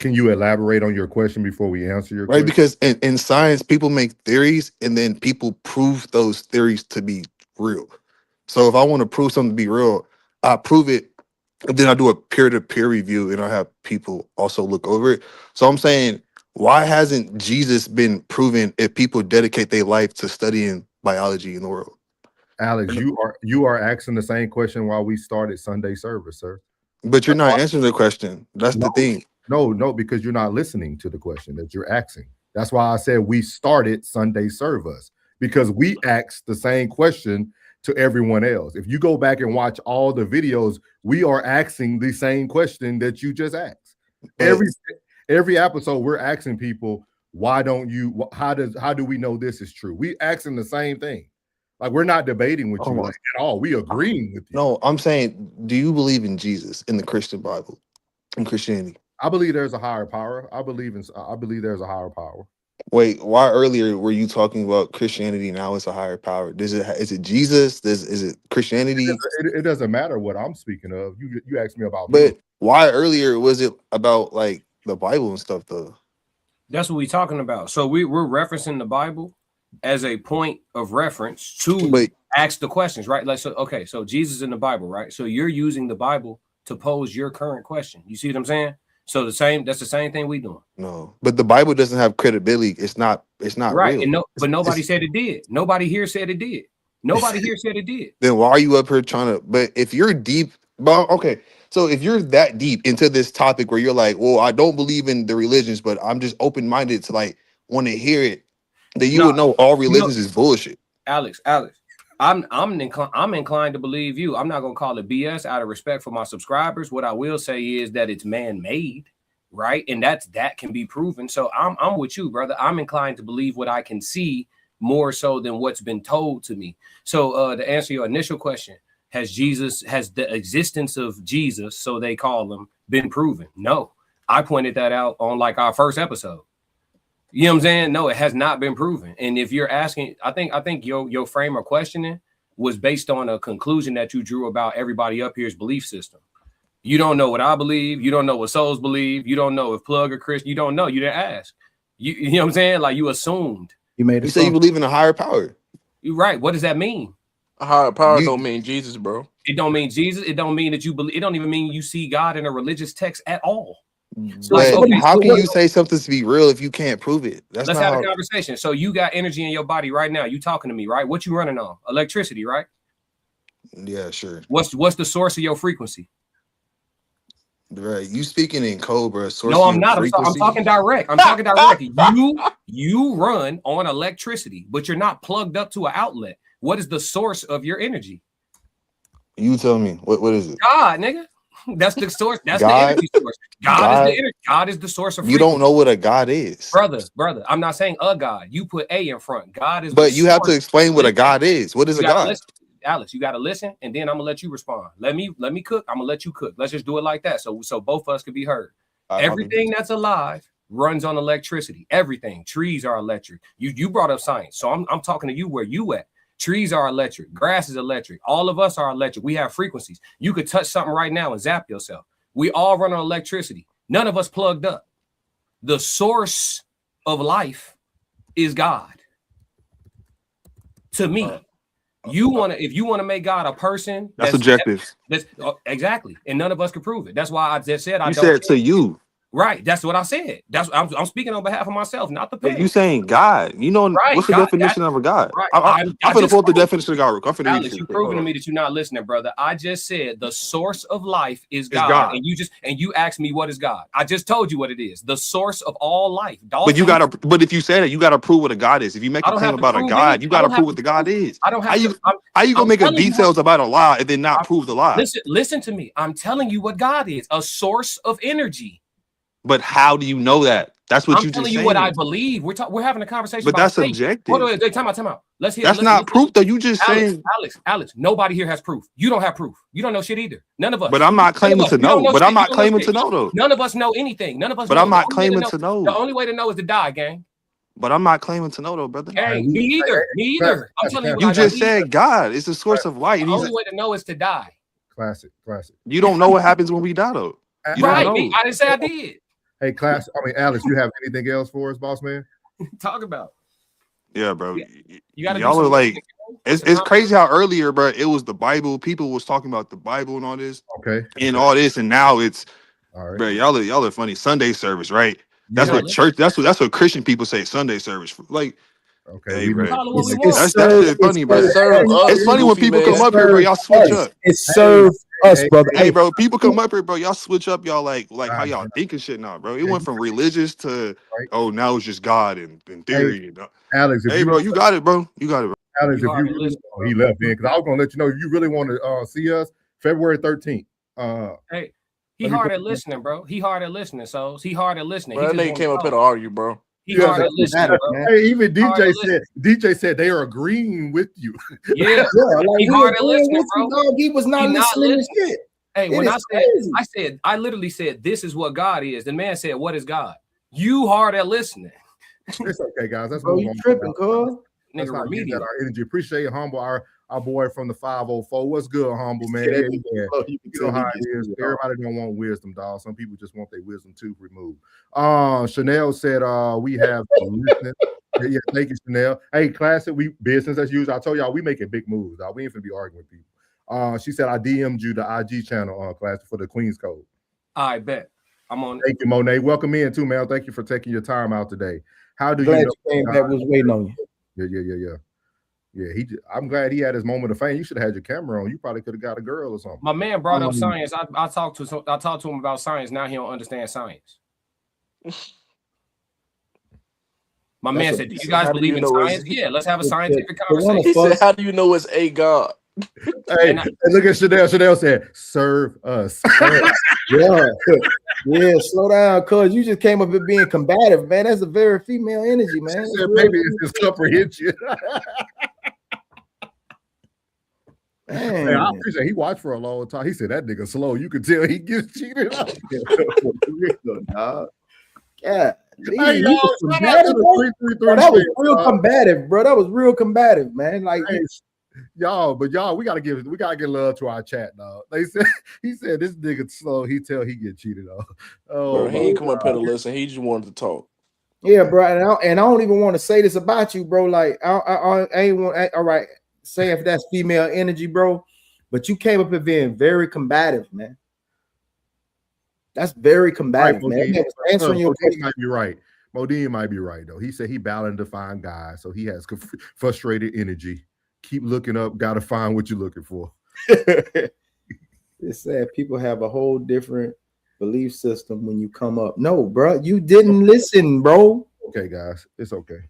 Can you elaborate on your question before we answer your question? Right, because in science, people make theories and then people prove those theories to be real. So if I want to prove something to be real, I prove it And then I do a peer-to-peer review, and I have people also look over it. So I'm saying, why hasn't Jesus been proven if people dedicate their life to studying biology in the world? Alex, you are asking the same question while we started Sunday service, sir. But you're not answering the question. That's the thing. No, because you're not listening to the question that you're asking. That's why I said we started Sunday service, because we asked the same question to everyone else. If you go back and watch all the videos, we are asking the same question that you just asked. Every episode, we're asking people, why don't you? How do we know this is true? We asking the same thing. Like, we're not debating with you like, at all. We agreeing with you. No, I'm saying, do you believe in Jesus, in the Christian Bible, in Christianity? I believe there's a higher power. I believe there's a higher power. Wait, why earlier were you talking about Christianity? Now it's a higher power. Is it Jesus? Is it Christianity? It doesn't matter what I'm speaking of. You asked me about, but why earlier was it about like the Bible and stuff though? That's what we're talking about. So we're referencing the Bible as a point of reference to ask the questions, right? Like, so okay, so Jesus in the Bible, right? So you're using the Bible to pose your current question. You see what I'm saying? So that's the same thing we doing. No, but the Bible doesn't have credibility. It's not right. Real. And but nobody said it did. Nobody here said it did. Nobody here said it did. Then why are you up here trying to? But if you're deep, well, okay. So if you're that deep into this topic where you're like, well, I don't believe in the religions, but I'm just open-minded to like want to hear it, then you would know all religions is bullshit. Alex, I'm inclined to believe you. I'm not gonna call it BS out of respect for my subscribers. What I will say is that it's man-made, right? And that can be proven. So I'm with you, brother. I'm inclined to believe what I can see more so than what's been told to me. So to answer your initial question, has the existence of Jesus, so they call him, been proven? No. I pointed that out on like our first episode. You know what I'm saying? No, it has not been proven. And if you're asking, I think your frame of questioning was based on a conclusion that you drew about everybody up here's belief system. You don't know what I believe. You don't know what souls believe. You don't know if Plug or Chris. You don't know. You didn't ask. You know what I'm saying? Like, you assumed. You say you believe in a higher power. You're right. What does that mean? A higher power don't mean Jesus, bro. It don't mean Jesus. It don't mean that you believe. It don't even mean you see God in a religious text at all. So, how can you say something to be real if you can't prove it? Let's have a conversation. So you got energy in your body right now. You talking to me, right? What you running on? Electricity, right? Yeah, sure. What's the source of your frequency? Right, you speaking in code, bro. No, I'm not. I'm talking direct. I'm talking direct. You run on electricity, but you're not plugged up to an outlet. What is the source of your energy? You tell me. What is it? God, nigga. That's the source. That's God? The energy source. God is the energy. God is the source of frequency. You don't know what a God is, brother. I'm not saying a God. You put a in front. God is. But you have to explain what a God is. What is a God? Listen. Alex, you got to listen, and then I'm gonna let you respond. Let me cook. I'm gonna let you cook. Let's just do it like that, so both of us can be heard. Everything that's alive runs on electricity. Everything. Trees are electric. You brought up science, so I'm talking to you where you at. Trees are electric. Grass is electric. All of us are electric. We have frequencies. You could touch something right now and zap yourself. We all run on electricity. None of us plugged up. The source of life is God. To me. If you want to make God a person, that's subjective. That's exactly, and none of us can prove it. That's why I just said I said to you. Right, that's what I said. I'm speaking on behalf of myself, not the pig. You saying God? You know what's the definition of a God? Right. I'm gonna pull up the definition of God. Alex, you're proving to me that you're not listening, brother. I just said the source of life is God, and you asked me what is God. I just told you what it is. The source of all life. But if you say that, you gotta prove what a God is. If you make a claim about a God, you gotta prove what the God is. I don't have how you gonna make a details about a lie and then not prove the lie? Listen to me. I'm telling you what God is: a source of energy. But how do you know that? That's what I'm telling you what I believe. We're having a conversation. But that's subjective. Time out. Let's hear. That's not proof, though. You just saying. Alex. Nobody here has proof. You don't have proof. You don't know shit either. None of us. But I'm not claiming to know. But I'm not claiming to know though. None of us know anything. None of us. But I'm not claiming to know. The only way to know is to die, gang. But I'm not claiming to know though, brother. Hey, me either. I'm telling you. You just said God is the source of light. The only way to know is to die. Classic. You don't know what happens when we die though. Right. I didn't say I did. Hey, Alex, you have anything else for us, boss man? Talk about. Yeah, bro. You gotta y'all are like it's crazy how earlier, bro, it was the Bible. People was talking about the Bible and all this, Okay. and all this, and now it's, All right. bro, y'all are funny. Sunday service, right? That's Yeah. what church. That's what Christian people say. Sunday service, like. Okay. Hey, we bro. know. Call it what we It's want. That's serve- shit funny, bro. it's serve us, It's funny when goofy people man. come up here, bro. Y'all switch us. up. It's serve us, hey, brother. Hey, bro, people come up here, bro. Y'all switch up, y'all like how God, y'all man. thinking shit now, bro. It Yeah, went from religious to right. oh, now it's just God and theory. And, Alex, if hey, you bro, you got it, bro. You got it, bro. Alex, You if hard you to really, listen, oh, he left in because I was gonna let you know if you really want to see us February 13th. Hey, he Let me hard put- at listening, bro. He hard at listening, so he hard at listening. Bro, that He just nigga wanna came up here to talk. argue, bro. He Yeah, hard at listening, matter, bro. man. Hey, even Hard to DJ said they are agreeing with you. Yeah, Yeah, like he we hard at agreeing listening, with you, bro. dog. He was not He not listening to listening. shit. Hey, It when is crazy. I literally said, this is what God is. The man said, what is God? You hard at listening. It's okay, guys. Let's Bro, move you on. tripping, cuz. Let's Nigga not give that remedial. our energy. Appreciate Humble, our boy from the 504. What's good, Humble, man? Yeah, Yeah. bro, you can You know tell how he it is. gets Everybody don't want wisdom, dog. Some people just want their wisdom tooth removed. Chanel said we have listening. Yeah, thank you, Chanel. Hey, classic, we business as usual. I told y'all we making big moves, dog. We ain't finna be arguing with people. She said I DM'd you the IG channel classic for the Queen's Code. I bet. I'm on. Thank you, Monet. Welcome in too, man. Thank you for taking your time out today. How do Glad you know you came back. Was waiting on you. Yeah, I'm glad he had his moment of fame. You should have had your camera on. You probably could have got a girl or something. My man brought up science. I talked to him about science. Now he don't understand science. My man said, "Do you guys believe in science? Yeah, let's have a scientific conversation." He said, "How do you know it's a God?" Hey, look at Chanel. Chanel said, "Serve us." Yeah, slow down, cuz you just came up with being combative, man. That's a very female energy, man. Said, maybe it's just comprehension. Man, I appreciate he watched for a long time. He said that nigga slow. You could tell he gets cheated up. Yeah. Hey, y'all, shout out to the 333 that was real combative, bro. That was real combative, man. Like hey, y'all, we gotta give love to our chat, dog. They said he said this nigga slow. He tell he get cheated on. Oh, Bro, he ain't come up here to listen. He just wanted to talk. Yeah, bro. And I don't even want to say this about you, bro. Like I ain't want. All right, say if that's female energy, bro. But you came up here being very combative, man. That's very combative, right, man. That was answering your question. might be right. Modine might be right though. He said he battling to find guys, so he has frustrated energy. Keep looking up. Got to find what you're looking for. It's sad people have a whole different belief system when you come up. No, bro, you didn't listen, bro. Okay, guys, it's okay.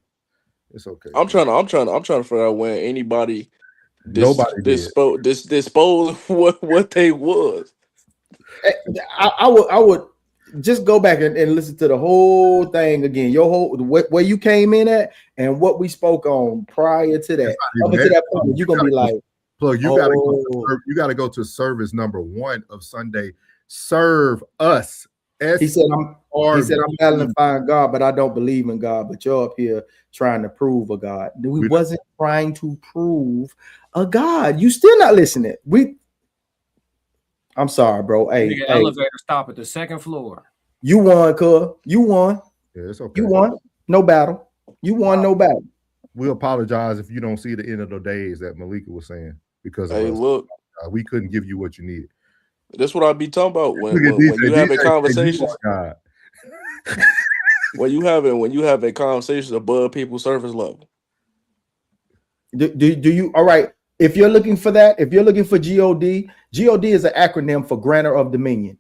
It's okay. I'm trying to figure out when anybody dispose what they was. I would just go back and listen to the whole thing again. Your whole where you came in at and what we spoke on prior to that. Up to that point, you're gonna be like, plug. You gotta go to service number 1 of Sunday. Serve us. He said I'm battling to find God, but I don't believe in God. But you're up here trying to prove a God. We wasn't trying to prove a God. You still not listening. I'm sorry, bro. Hey, elevator stop at the 2nd floor. You won, cuz. You won. Yeah, it's okay. You won. No battle. You won. No battle. We apologize if you don't see the end of the days that Malika was saying because of us. Look, we couldn't give you what you needed. That's what I be talking about when you having conversations. when you having conversations above people's surface level. Do you all right? If you're looking for that, if you're looking for GOD, GOD is an acronym for Grantor of Dominion.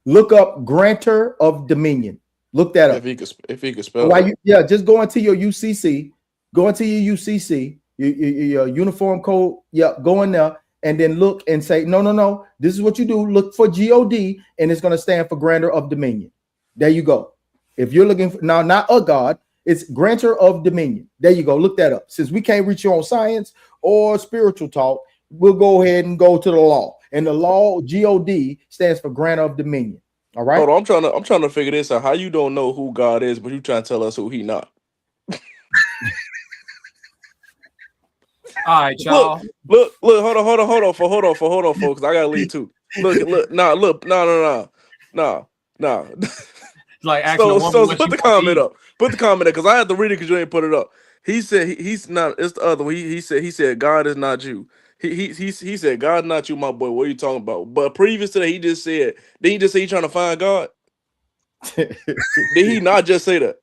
Look up Grantor of Dominion. Look that up. If he could spell it. Just go into your UCC. Go into your UCC, your uniform code. Yeah, go in there and then look and say, no. This is what you do. Look for GOD, and it's going to stand for Grantor of Dominion. There you go. If you're looking for now, not a God. It's Grantor of Dominion. There you go. Look that up. Since we can't reach you on science or spiritual talk, we'll go ahead and go to the law. And the law, GOD, stands for Grantor of Dominion. All right. Hold on, I'm trying to figure this out. How you don't know who God is, but you trying to tell us who he not? All right, y'all. Look, hold on, folks. I gotta leave too. Look, no. Like so put the comment up. Put the comment up because I had to read it because you ain't put it up. He said he's not. It's the other one. He said God is not you. He said God not you, my boy. What are you talking about? But previous to that, he just said. Did he just say he trying to find God? Did he not just say that?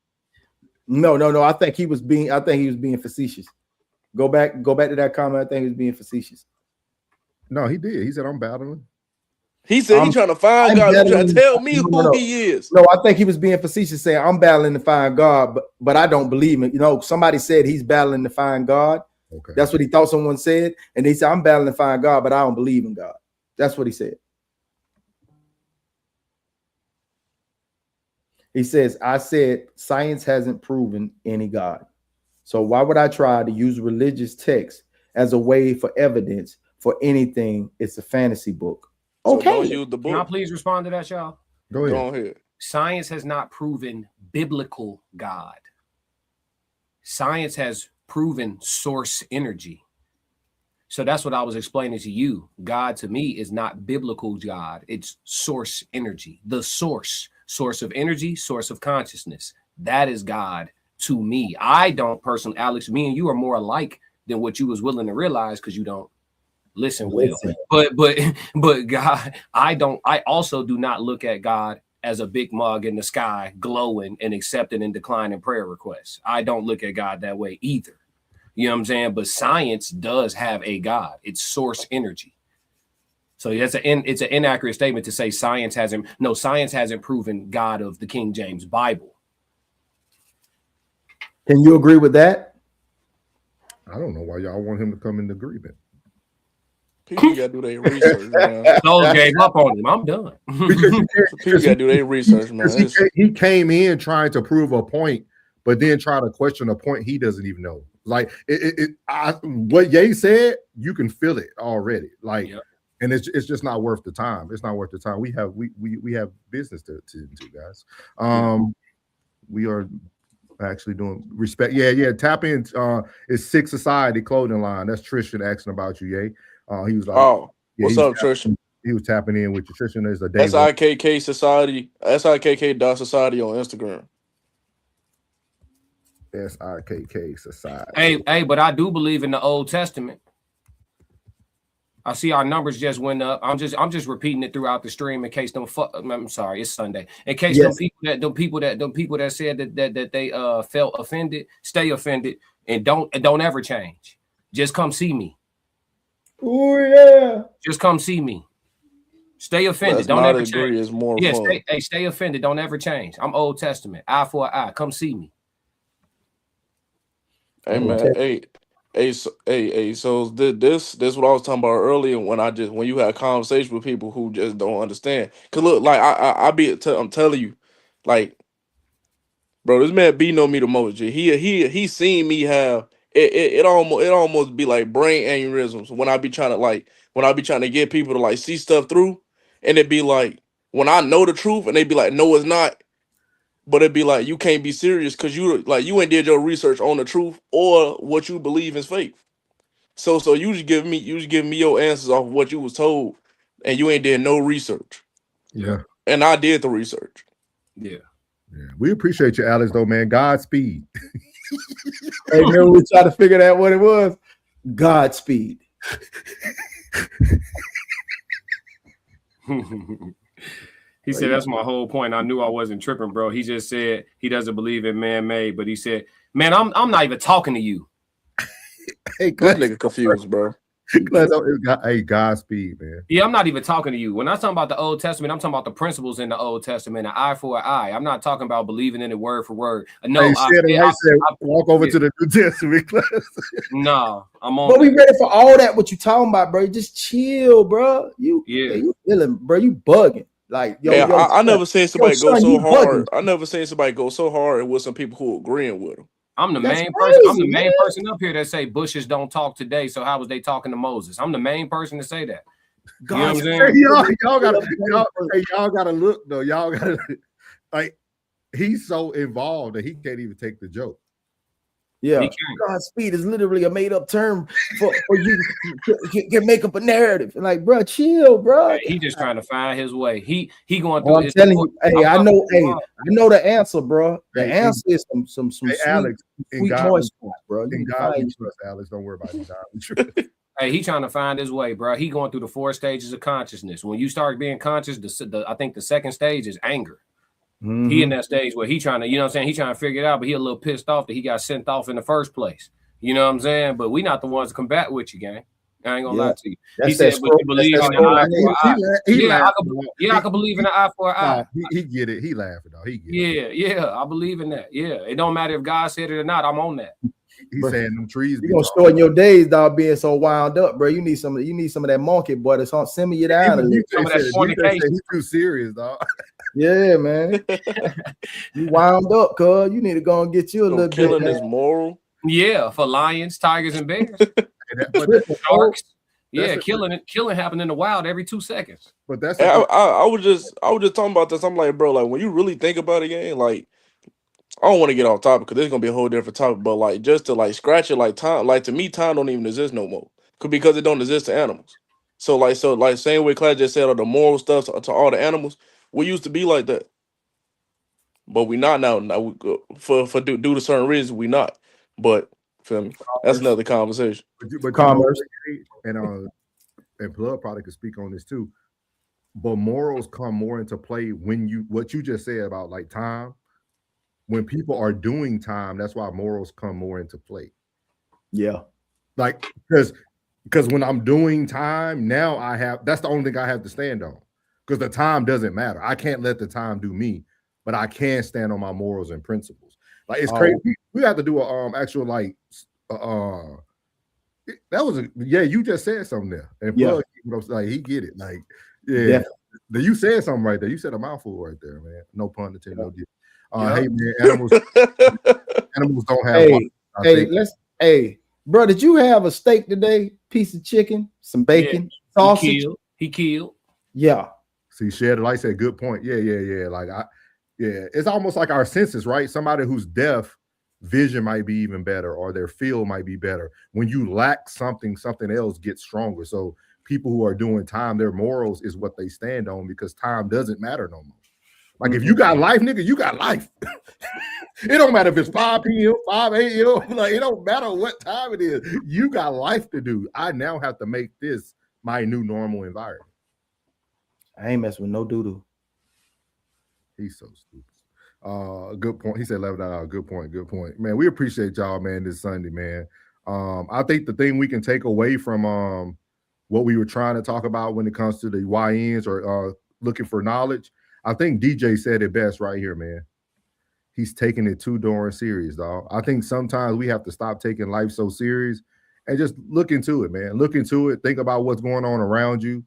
No. I think he was being facetious. Go back to that comment. I think he was being facetious. No, he did. He said, I'm battling. He said he's trying to find God. He's trying to tell me who he is. No, I think he was being facetious, saying I'm battling to find God, but I don't believe it. You know, somebody said he's battling to find God. Okay. That's what he thought someone said, and he said I'm battling to find God, but I don't believe in God. That's what he said. He says, I said science hasn't proven any God. So why would I try to use religious text as a way for evidence for anything? It's a fantasy book. So Okay. don't use the book. Can I please respond to that, y'all? Go ahead. Go ahead. Science has not proven biblical God. Science has proven source energy. So that's what I was explaining to you. God to me is not biblical God. It's source energy. The source of energy, source of consciousness. That is God to me. I don't personally, Alex, me and you are more alike than what you was willing to realize because you don't listen well. But God, I also do not look at God as a big mug in the sky glowing and accepting and declining prayer requests. I don't look at God that way either. You know what I'm saying? But science does have a God. It's source energy. So it's an inaccurate statement to say science hasn't proven God of the King James Bible. Can you agree with that? I don't know why y'all want him to come into agreement. People gotta do their research, man. Those gave up on him. I'm done. People gotta do their research, man. He came in trying to prove a point, but then try to question a point he doesn't even know. Like what Ye said, you can feel it already. Like, yep. And it's just not worth the time. It's not worth the time. We have business to do, guys. We are actually doing respect. Yeah. Tap in. It's Six Society clothing line. That's Tristan asking about you, Ye. He was like, "Oh, what's up, Tristan?" He was tapping in with you. Tristan is a day. SIKK Society, SIKK.Society on Instagram. SIKK Society. Hey, but I do believe in the Old Testament. I see our numbers just went up. I'm just repeating it throughout the stream in case I'm sorry, it's Sunday. In case them people that said that they felt offended, stay offended and don't ever change. Just come see me. Oh yeah. Just come see me. Stay offended. Let's don't not ever agree change. Is more fun. Stay offended. Don't ever change. I'm Old Testament. Eye for an eye. Come see me. Hey man, so this what I was talking about earlier when you had a conversation with people who just don't understand. Cause look, like I'm telling you, like, bro, this man B know me the most. He seen me have it almost be like brain aneurysms when I be trying to get people to like see stuff through, and it be like when I know the truth and they be like, no, it's not. But it'd be like you can't be serious because you ain't did your research on the truth or what you believe is fake. So you just give me your answers off of what you was told, and you ain't did no research. Yeah. And I did the research. Yeah. We appreciate you, Alex, though, man. Godspeed. Hey, remember we tried to figure out what it was? Godspeed. He said, that's my whole point. I knew I wasn't tripping, bro. He just said he doesn't believe in man-made, but he said, man, I'm not even talking to you. Hey, that nigga confused, bro. Hey, Godspeed, man. Yeah, I'm not even talking to you. When I'm talking about the Old Testament, I'm talking about the principles in the Old Testament, an eye for an eye. I'm not talking about believing in it word for word. No, I said walk over to the New Testament class. No, I'm on. But we ready for all that. What you talking about, bro? Just chill, bro. You feeling, bro? You bugging. Like, I never seen somebody go so hard. I never seen somebody go so hard with some people who agreeing with him. I'm the main person. I'm the main person up here that say bushes don't talk today. So how was they talking to Moses? I'm the main person to say that. You know what I'm saying? Y'all gotta look though. Y'all gotta like he's so involved that he can't even take the joke. Yeah, He can't. Godspeed is literally a made up term for you can make up a narrative. Like, bro, chill, bro. He just trying to find his way. He going Oh, through. I'm telling you, hey, I know the answer, bro. The Hey, answer is some Hey, sweet, Alex, in sweet God, moist spot, bro. You in can God we find- trust, Alex. Don't worry about it. In God we trust. Hey, he trying to find his way, bro. He going through the 4 stages of consciousness. When you start being conscious, I think the second stage is anger. Mhm. He in that stage where he trying to, you know what I'm saying? He trying to figure it out, but he a little pissed off that he got sent off in the first place. You know what I'm saying? But we not the ones to combat with you, gang. I ain't gonna lie to you. That's He said, that but you story- believe in that's the that eye story. for an eye. He Yeah, laughing, I can believe in the eye for an eye. He get it. He laughing though. He get it. Yeah, I believe in that. Yeah, it don't matter if God said it or not. I'm on that. He's Bro, saying them trees. You gonna shorten your days, dog, being so wound up, bro. You need some of that monkey boy that's on simmer you down a little. Some of that fornication. He's too serious, dog. Yeah, man. You wound up, cuz you need to go and get you a little Killing bit. is moral. Yeah, for lions, tigers, and bears. Sharks. Yeah, killing happen in the wild every 2 seconds. But that's And I was just talking about this. I'm like, bro, like when you really think about it, gang, like I don't want to get off topic because this is gonna be a whole different topic. But like just to like scratch it, like time, like to me, time don't even exist no more. Because it don't exist to animals. So same way Clay just said, all the moral stuff to all the animals, we used to be like that. But we not now. Now we go, for due to certain reasons, we not. But feel me? That's another conversation. But Commerce. And Blood probably could speak on this too. But morals come more into play when what you just said about like time. When people are doing time, that's why morals come more into play. Yeah. Like because when I'm doing time, now that's the only thing I have to stand on. Because the time doesn't matter. I can't let the time do me, but I can stand on my morals and principles. Like it's crazy. We have to do a actual like that was you just said something there. And Plug, like he get it. Like, yeah. You said something right there. You said a mouthful right there, man. No pun intended, no deal. Hey man, animals don't have Hey, bro, did you have a steak today? Piece of chicken, some bacon, sausage. He killed. Yeah. See, Shed Light said good point. Yeah. Like it's almost like our senses, right? Somebody who's deaf, vision might be even better, or their feel might be better. When you lack something else gets stronger. So people who are doing time, their morals is what they stand on because time doesn't matter no more. Like if you got life, nigga, you got life. It don't matter if it's 5 p.m., 5 a.m. Like it don't matter what time it is. You got life to do. I now have to make this my new normal environment. I ain't messing with no doo-doo. He's so stupid. Good point. He said, "Love that out." Good point. Man, we appreciate y'all, man, this Sunday, man. I think the thing we can take away from what we were trying to talk about when it comes to the YNs or looking for knowledge, I think DJ said it best right here, man. He's taking it too darn serious, dog. I think sometimes we have to stop taking life so serious and just look into it, man. Look into it. Think about what's going on around you.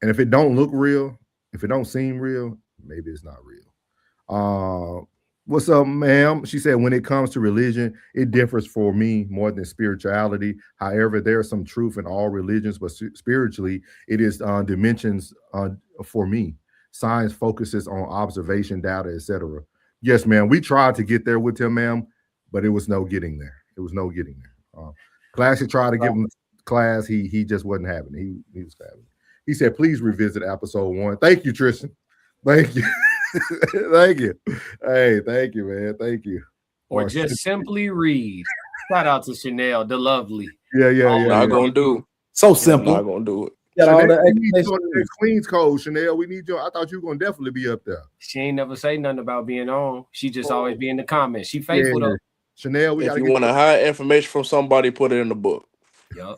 And if it don't look real, if it don't seem real, maybe it's not real. What's up, ma'am? She said, when it comes to religion, it differs for me more than spirituality. However, there's some truth in all religions, but spiritually, it is dimensions for me. Science focuses on observation, data, etc. Yes, ma'am. We tried to get there with him, ma'am, but it was no getting there. Classic tried to give him class. He just wasn't having it. He was having it. He said, please revisit episode 1. Thank you, Tristan. Thank you. Thank you. Hey, thank you, man. Thank you. Or just simply read. Shout out to Chanel, the lovely. Yeah. Not gonna do. So simple. Not gonna do it. Chanel, we need you on the Queens Code, Chanel. We need you. I thought you were gonna definitely be up there. She ain't never say nothing about being on. She just always be in the comments. She faithful though. Chanel, if you want to hide information from somebody, put it in the book. Yep.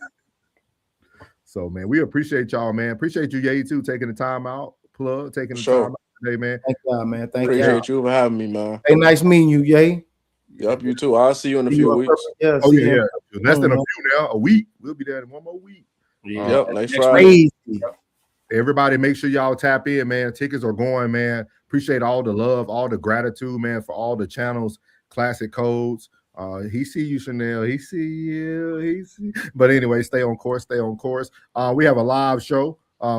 So, man, we appreciate y'all, man. Appreciate you, Ye, too, taking the time out. Plug, taking the time out today, man. Thank y'all, man. Appreciate you for having me, man. Hey, nice meeting you, Ye. Yep, you too. I'll see you in a few weeks. Yeah, less than a few now. A week. We'll be there in 1 more week. Yep, next Friday. Everybody, make sure y'all tap in, man. Tickets are going, man. Appreciate all the love, all the gratitude, man, for all the channels, classic codes. He see you, Chanel. He see you. But anyway, stay on course. We have a live show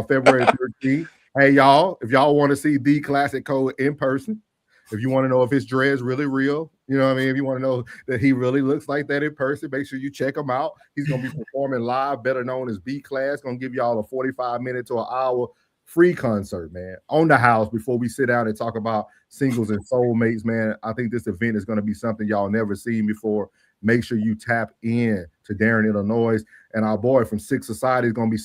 February 13th. Hey, y'all, if y'all want to see the classic code in person, If you want to know if his dread's really real, you know what I mean? If you want to know that he really looks like that in person, make sure you check him out. He's going to be performing live, better known as B Class. Going to give y'all a 45-minute to an hour free concert, man, on the house before we sit down and talk about singles and soulmates, man. I think this event is going to be something y'all never seen before. Make sure you tap in to Darren, Illinois. And our boy from Six Society is going to be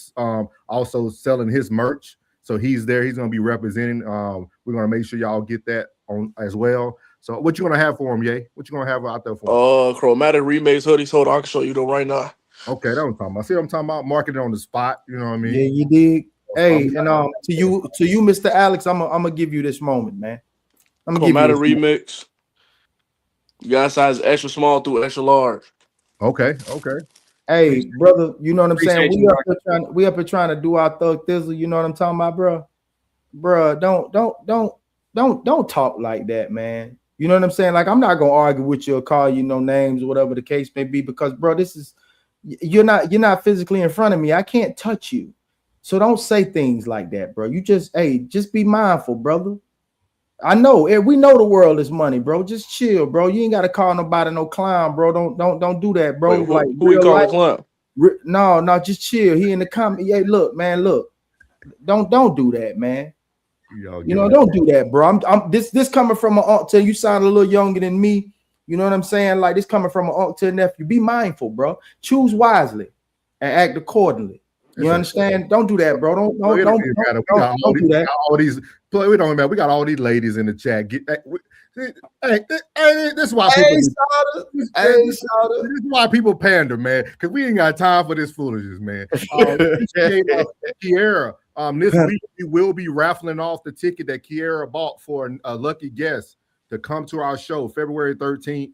also selling his merch. So he's there. He's going to be representing. We're going to make sure y'all get that on as well. So what you going to have for him, Ye? What you going to have out there for him? Chromatic Remakes hoodies. Hold on, I can show you them right now. Okay, that's what I'm talking about. See what I'm talking about? Marketing on the spot. You know what I mean? Yeah, you dig. Hey, and to you, Mr. Alex, I'm gonna give you this moment, man. I'm gonna Chromatic give you this Remix. You got size extra small through extra large. Okay. Hey, brother, you know what I'm saying? Appreciate We up here trying to do our thug thizzle. You know what I'm talking about, bro? Bro, don't talk like that, man. You know what I'm saying? Like, I'm not gonna argue with you or call you no names or whatever the case may be, because, bro, you're not physically in front of me. I can't touch you, so don't say things like that, bro. You just be mindful, brother. I know, we know the world is money, bro. Just chill, bro. You ain't gotta call nobody no clown, bro. Don't do that, bro. Wait, like, who you call a clown? No, just chill. He in the comment. Hey, look, man, look. Don't do that, man. Don't do that, bro. I'm this coming from an aunt. You sound a little younger than me. You know what I'm saying? Like, this coming from an aunt to a nephew. Be mindful, bro. Choose wisely and act accordingly. You understand? Don't do that, bro. Don't do that. All these, we don't remember. We got all these ladies in the chat. This is why people. This is why people pander, man. Because we ain't got time for this foolishness, man. Kiera, this week we will be raffling off the ticket that Kiera bought for a lucky guest to come to our show February 13th.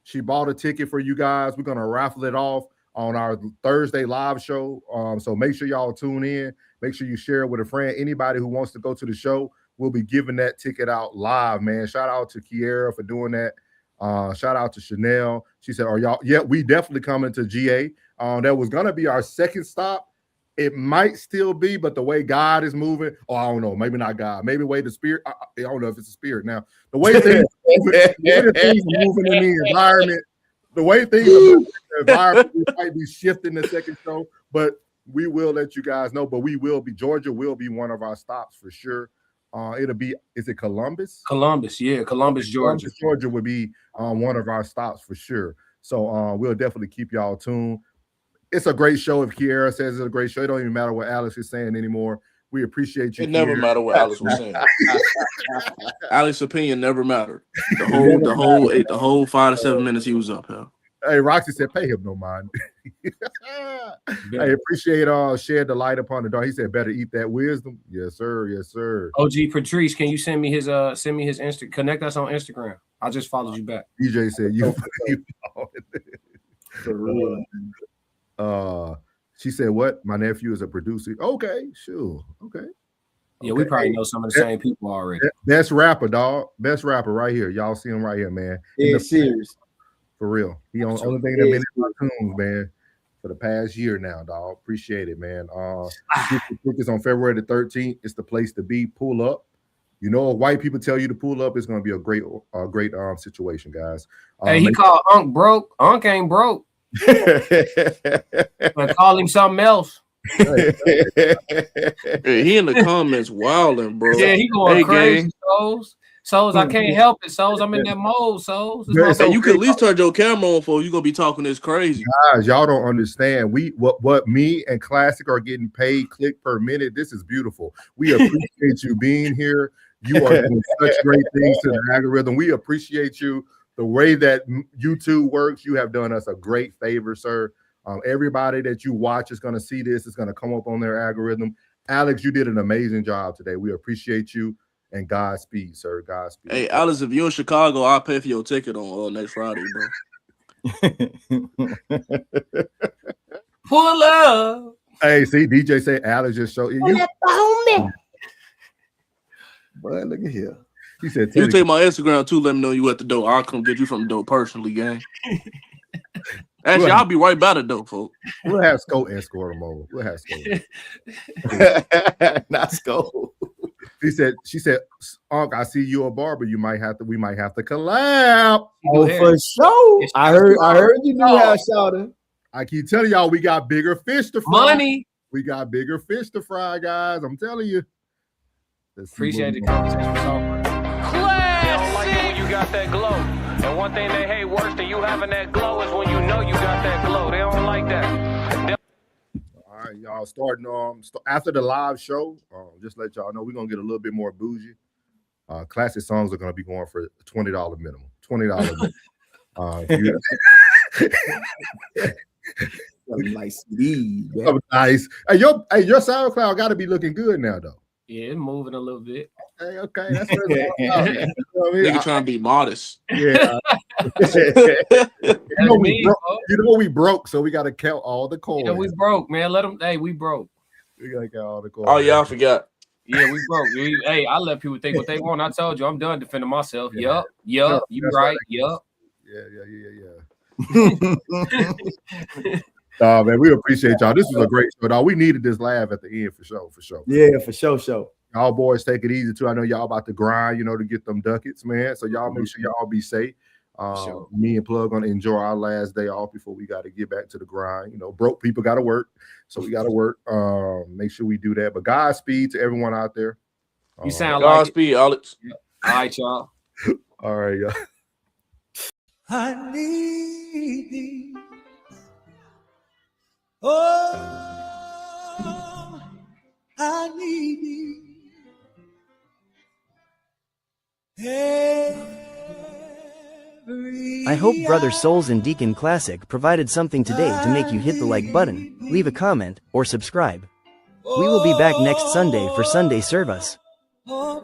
She bought a ticket for you guys. We're gonna raffle it off on our Thursday live show. So make sure y'all tune in. Make sure you share it with a friend. Anybody who wants to go to the show, we'll be giving that ticket out live, man. Shout out to Kiera for doing that. Shout out to Chanel. She said, "Are y'all?" Yeah, we definitely coming to GA. That was gonna be our second stop. It might still be, but the way God is moving, I don't know, maybe not God, maybe the way the spirit. I don't know if it's a spirit now. The way things are moving in the environment. The way things are moving in the environment, we might be shifting the second show, but we will let you guys know. But Georgia will be one of our stops for sure. Is it Columbus? Columbus, yeah, Columbus, Georgia. Georgia would be one of our stops for sure. So we'll definitely keep y'all tuned. It's a great show. If Kiera says it's a great show, it don't even matter what Alex is saying anymore. We appreciate you. It never mattered what Alex was saying. Alex's opinion never mattered. The whole 5 to 7 minutes he was up here. Hey, Roxy said, "Pay him no mind." I appreciate shed the light upon the dark. He said, "Better eat that wisdom." Yes, sir. Yes, sir. OG Patrice, can you send me his Insta? Connect us on Instagram. I just followed you back. DJ said you. For real. She said, "What? My nephew is a producer." Okay, sure. Okay. Yeah, we probably know some of the same people already. Best rapper, dog. Best rapper right here. Y'all see him right here, man. Yeah, serious. For real. He on only thing that been in my tunes, man, for the past year now, dog. Appreciate it, man. It's on February the 13th. It's the place to be. Pull up. You know, if white people tell you to pull up, it's gonna be a great situation, guys. Hey, he called Unc broke. Unc ain't broke. But call him something else. Hey, he in the comments wilding, bro. Yeah, he going crazy. Souls, I can't help it. Souls, I'm in that mode. Souls, hey, you could at least turn your camera on for you gonna be talking this crazy. Guys, y'all don't understand. What me and Classic are getting paid click per minute. This is beautiful. We appreciate you being here. You are doing such great things to the algorithm. We appreciate you. The way that YouTube works, you have done us a great favor, sir. Everybody that you watch is going to see this. It's going to come up on their algorithm. Alex, you did an amazing job today. We appreciate you, and Godspeed, sir. Godspeed. Hey, Alex, if you're in Chicago, I'll pay for your ticket on next Friday, bro. Pull up. Hey, see, DJ say Alex just showed you. Boy, look at here. He said, "You take my Instagram too. Let me know you at the door. I'll come get you from the door personally, gang." Actually, I'll be right by the door, folks. We'll have Scope escort him over. We'll have Scope. Not Scope. She said, Unc, I see you a barber. We might have to collab. Oh, for sure. I heard you do have shouting. I keep telling y'all, we got bigger fish to fry. Money. We got bigger fish to fry, guys. I'm telling you. Appreciate the conversation. They don't like it when you got that glow. And one thing they hate worse than you having that glow is when you know you got that glow. They don't like that. All right, y'all starting after the live show. Just let y'all know we're gonna get a little bit more bougie. Classic songs are gonna be going for $20 minimum. $20 minimum. Nice CDs, nice. Hey, your SoundCloud got to be looking good now, though. Yeah, it's moving a little bit. Okay. That's what it's all about. You know what I mean? Nigga trying to be modest. Yeah. we broke, so we got to count all the coins. Yeah, we broke, man. Let them. Hey, we broke. We got to count all the coins. Oh yeah, I forgot. Yeah, we broke. Hey, I let people think what they want. I told you, I'm done defending myself. Yup. You right. Yup. Yeah. Man, we appreciate y'all. This was a great show, dog. We needed this laugh at the end for sure. Yeah, for sure. Y'all boys take it easy too. I know y'all about to grind, to get them ducats, man. So y'all make sure y'all be safe. Sure. Me and Plug gonna enjoy our last day off before we got to get back to the grind. Broke people got to work, so we got to work. Make sure we do that. But Godspeed to everyone out there. You sound like Godspeed, Alex. Yeah. All right, y'all. All right, y'all. I need thee. Oh, I need thee. I hope Brother Souls and Deacon Classic provided something today to make you hit the like button, leave a comment, or subscribe. We will be back next Sunday for Sunday Service. Oh,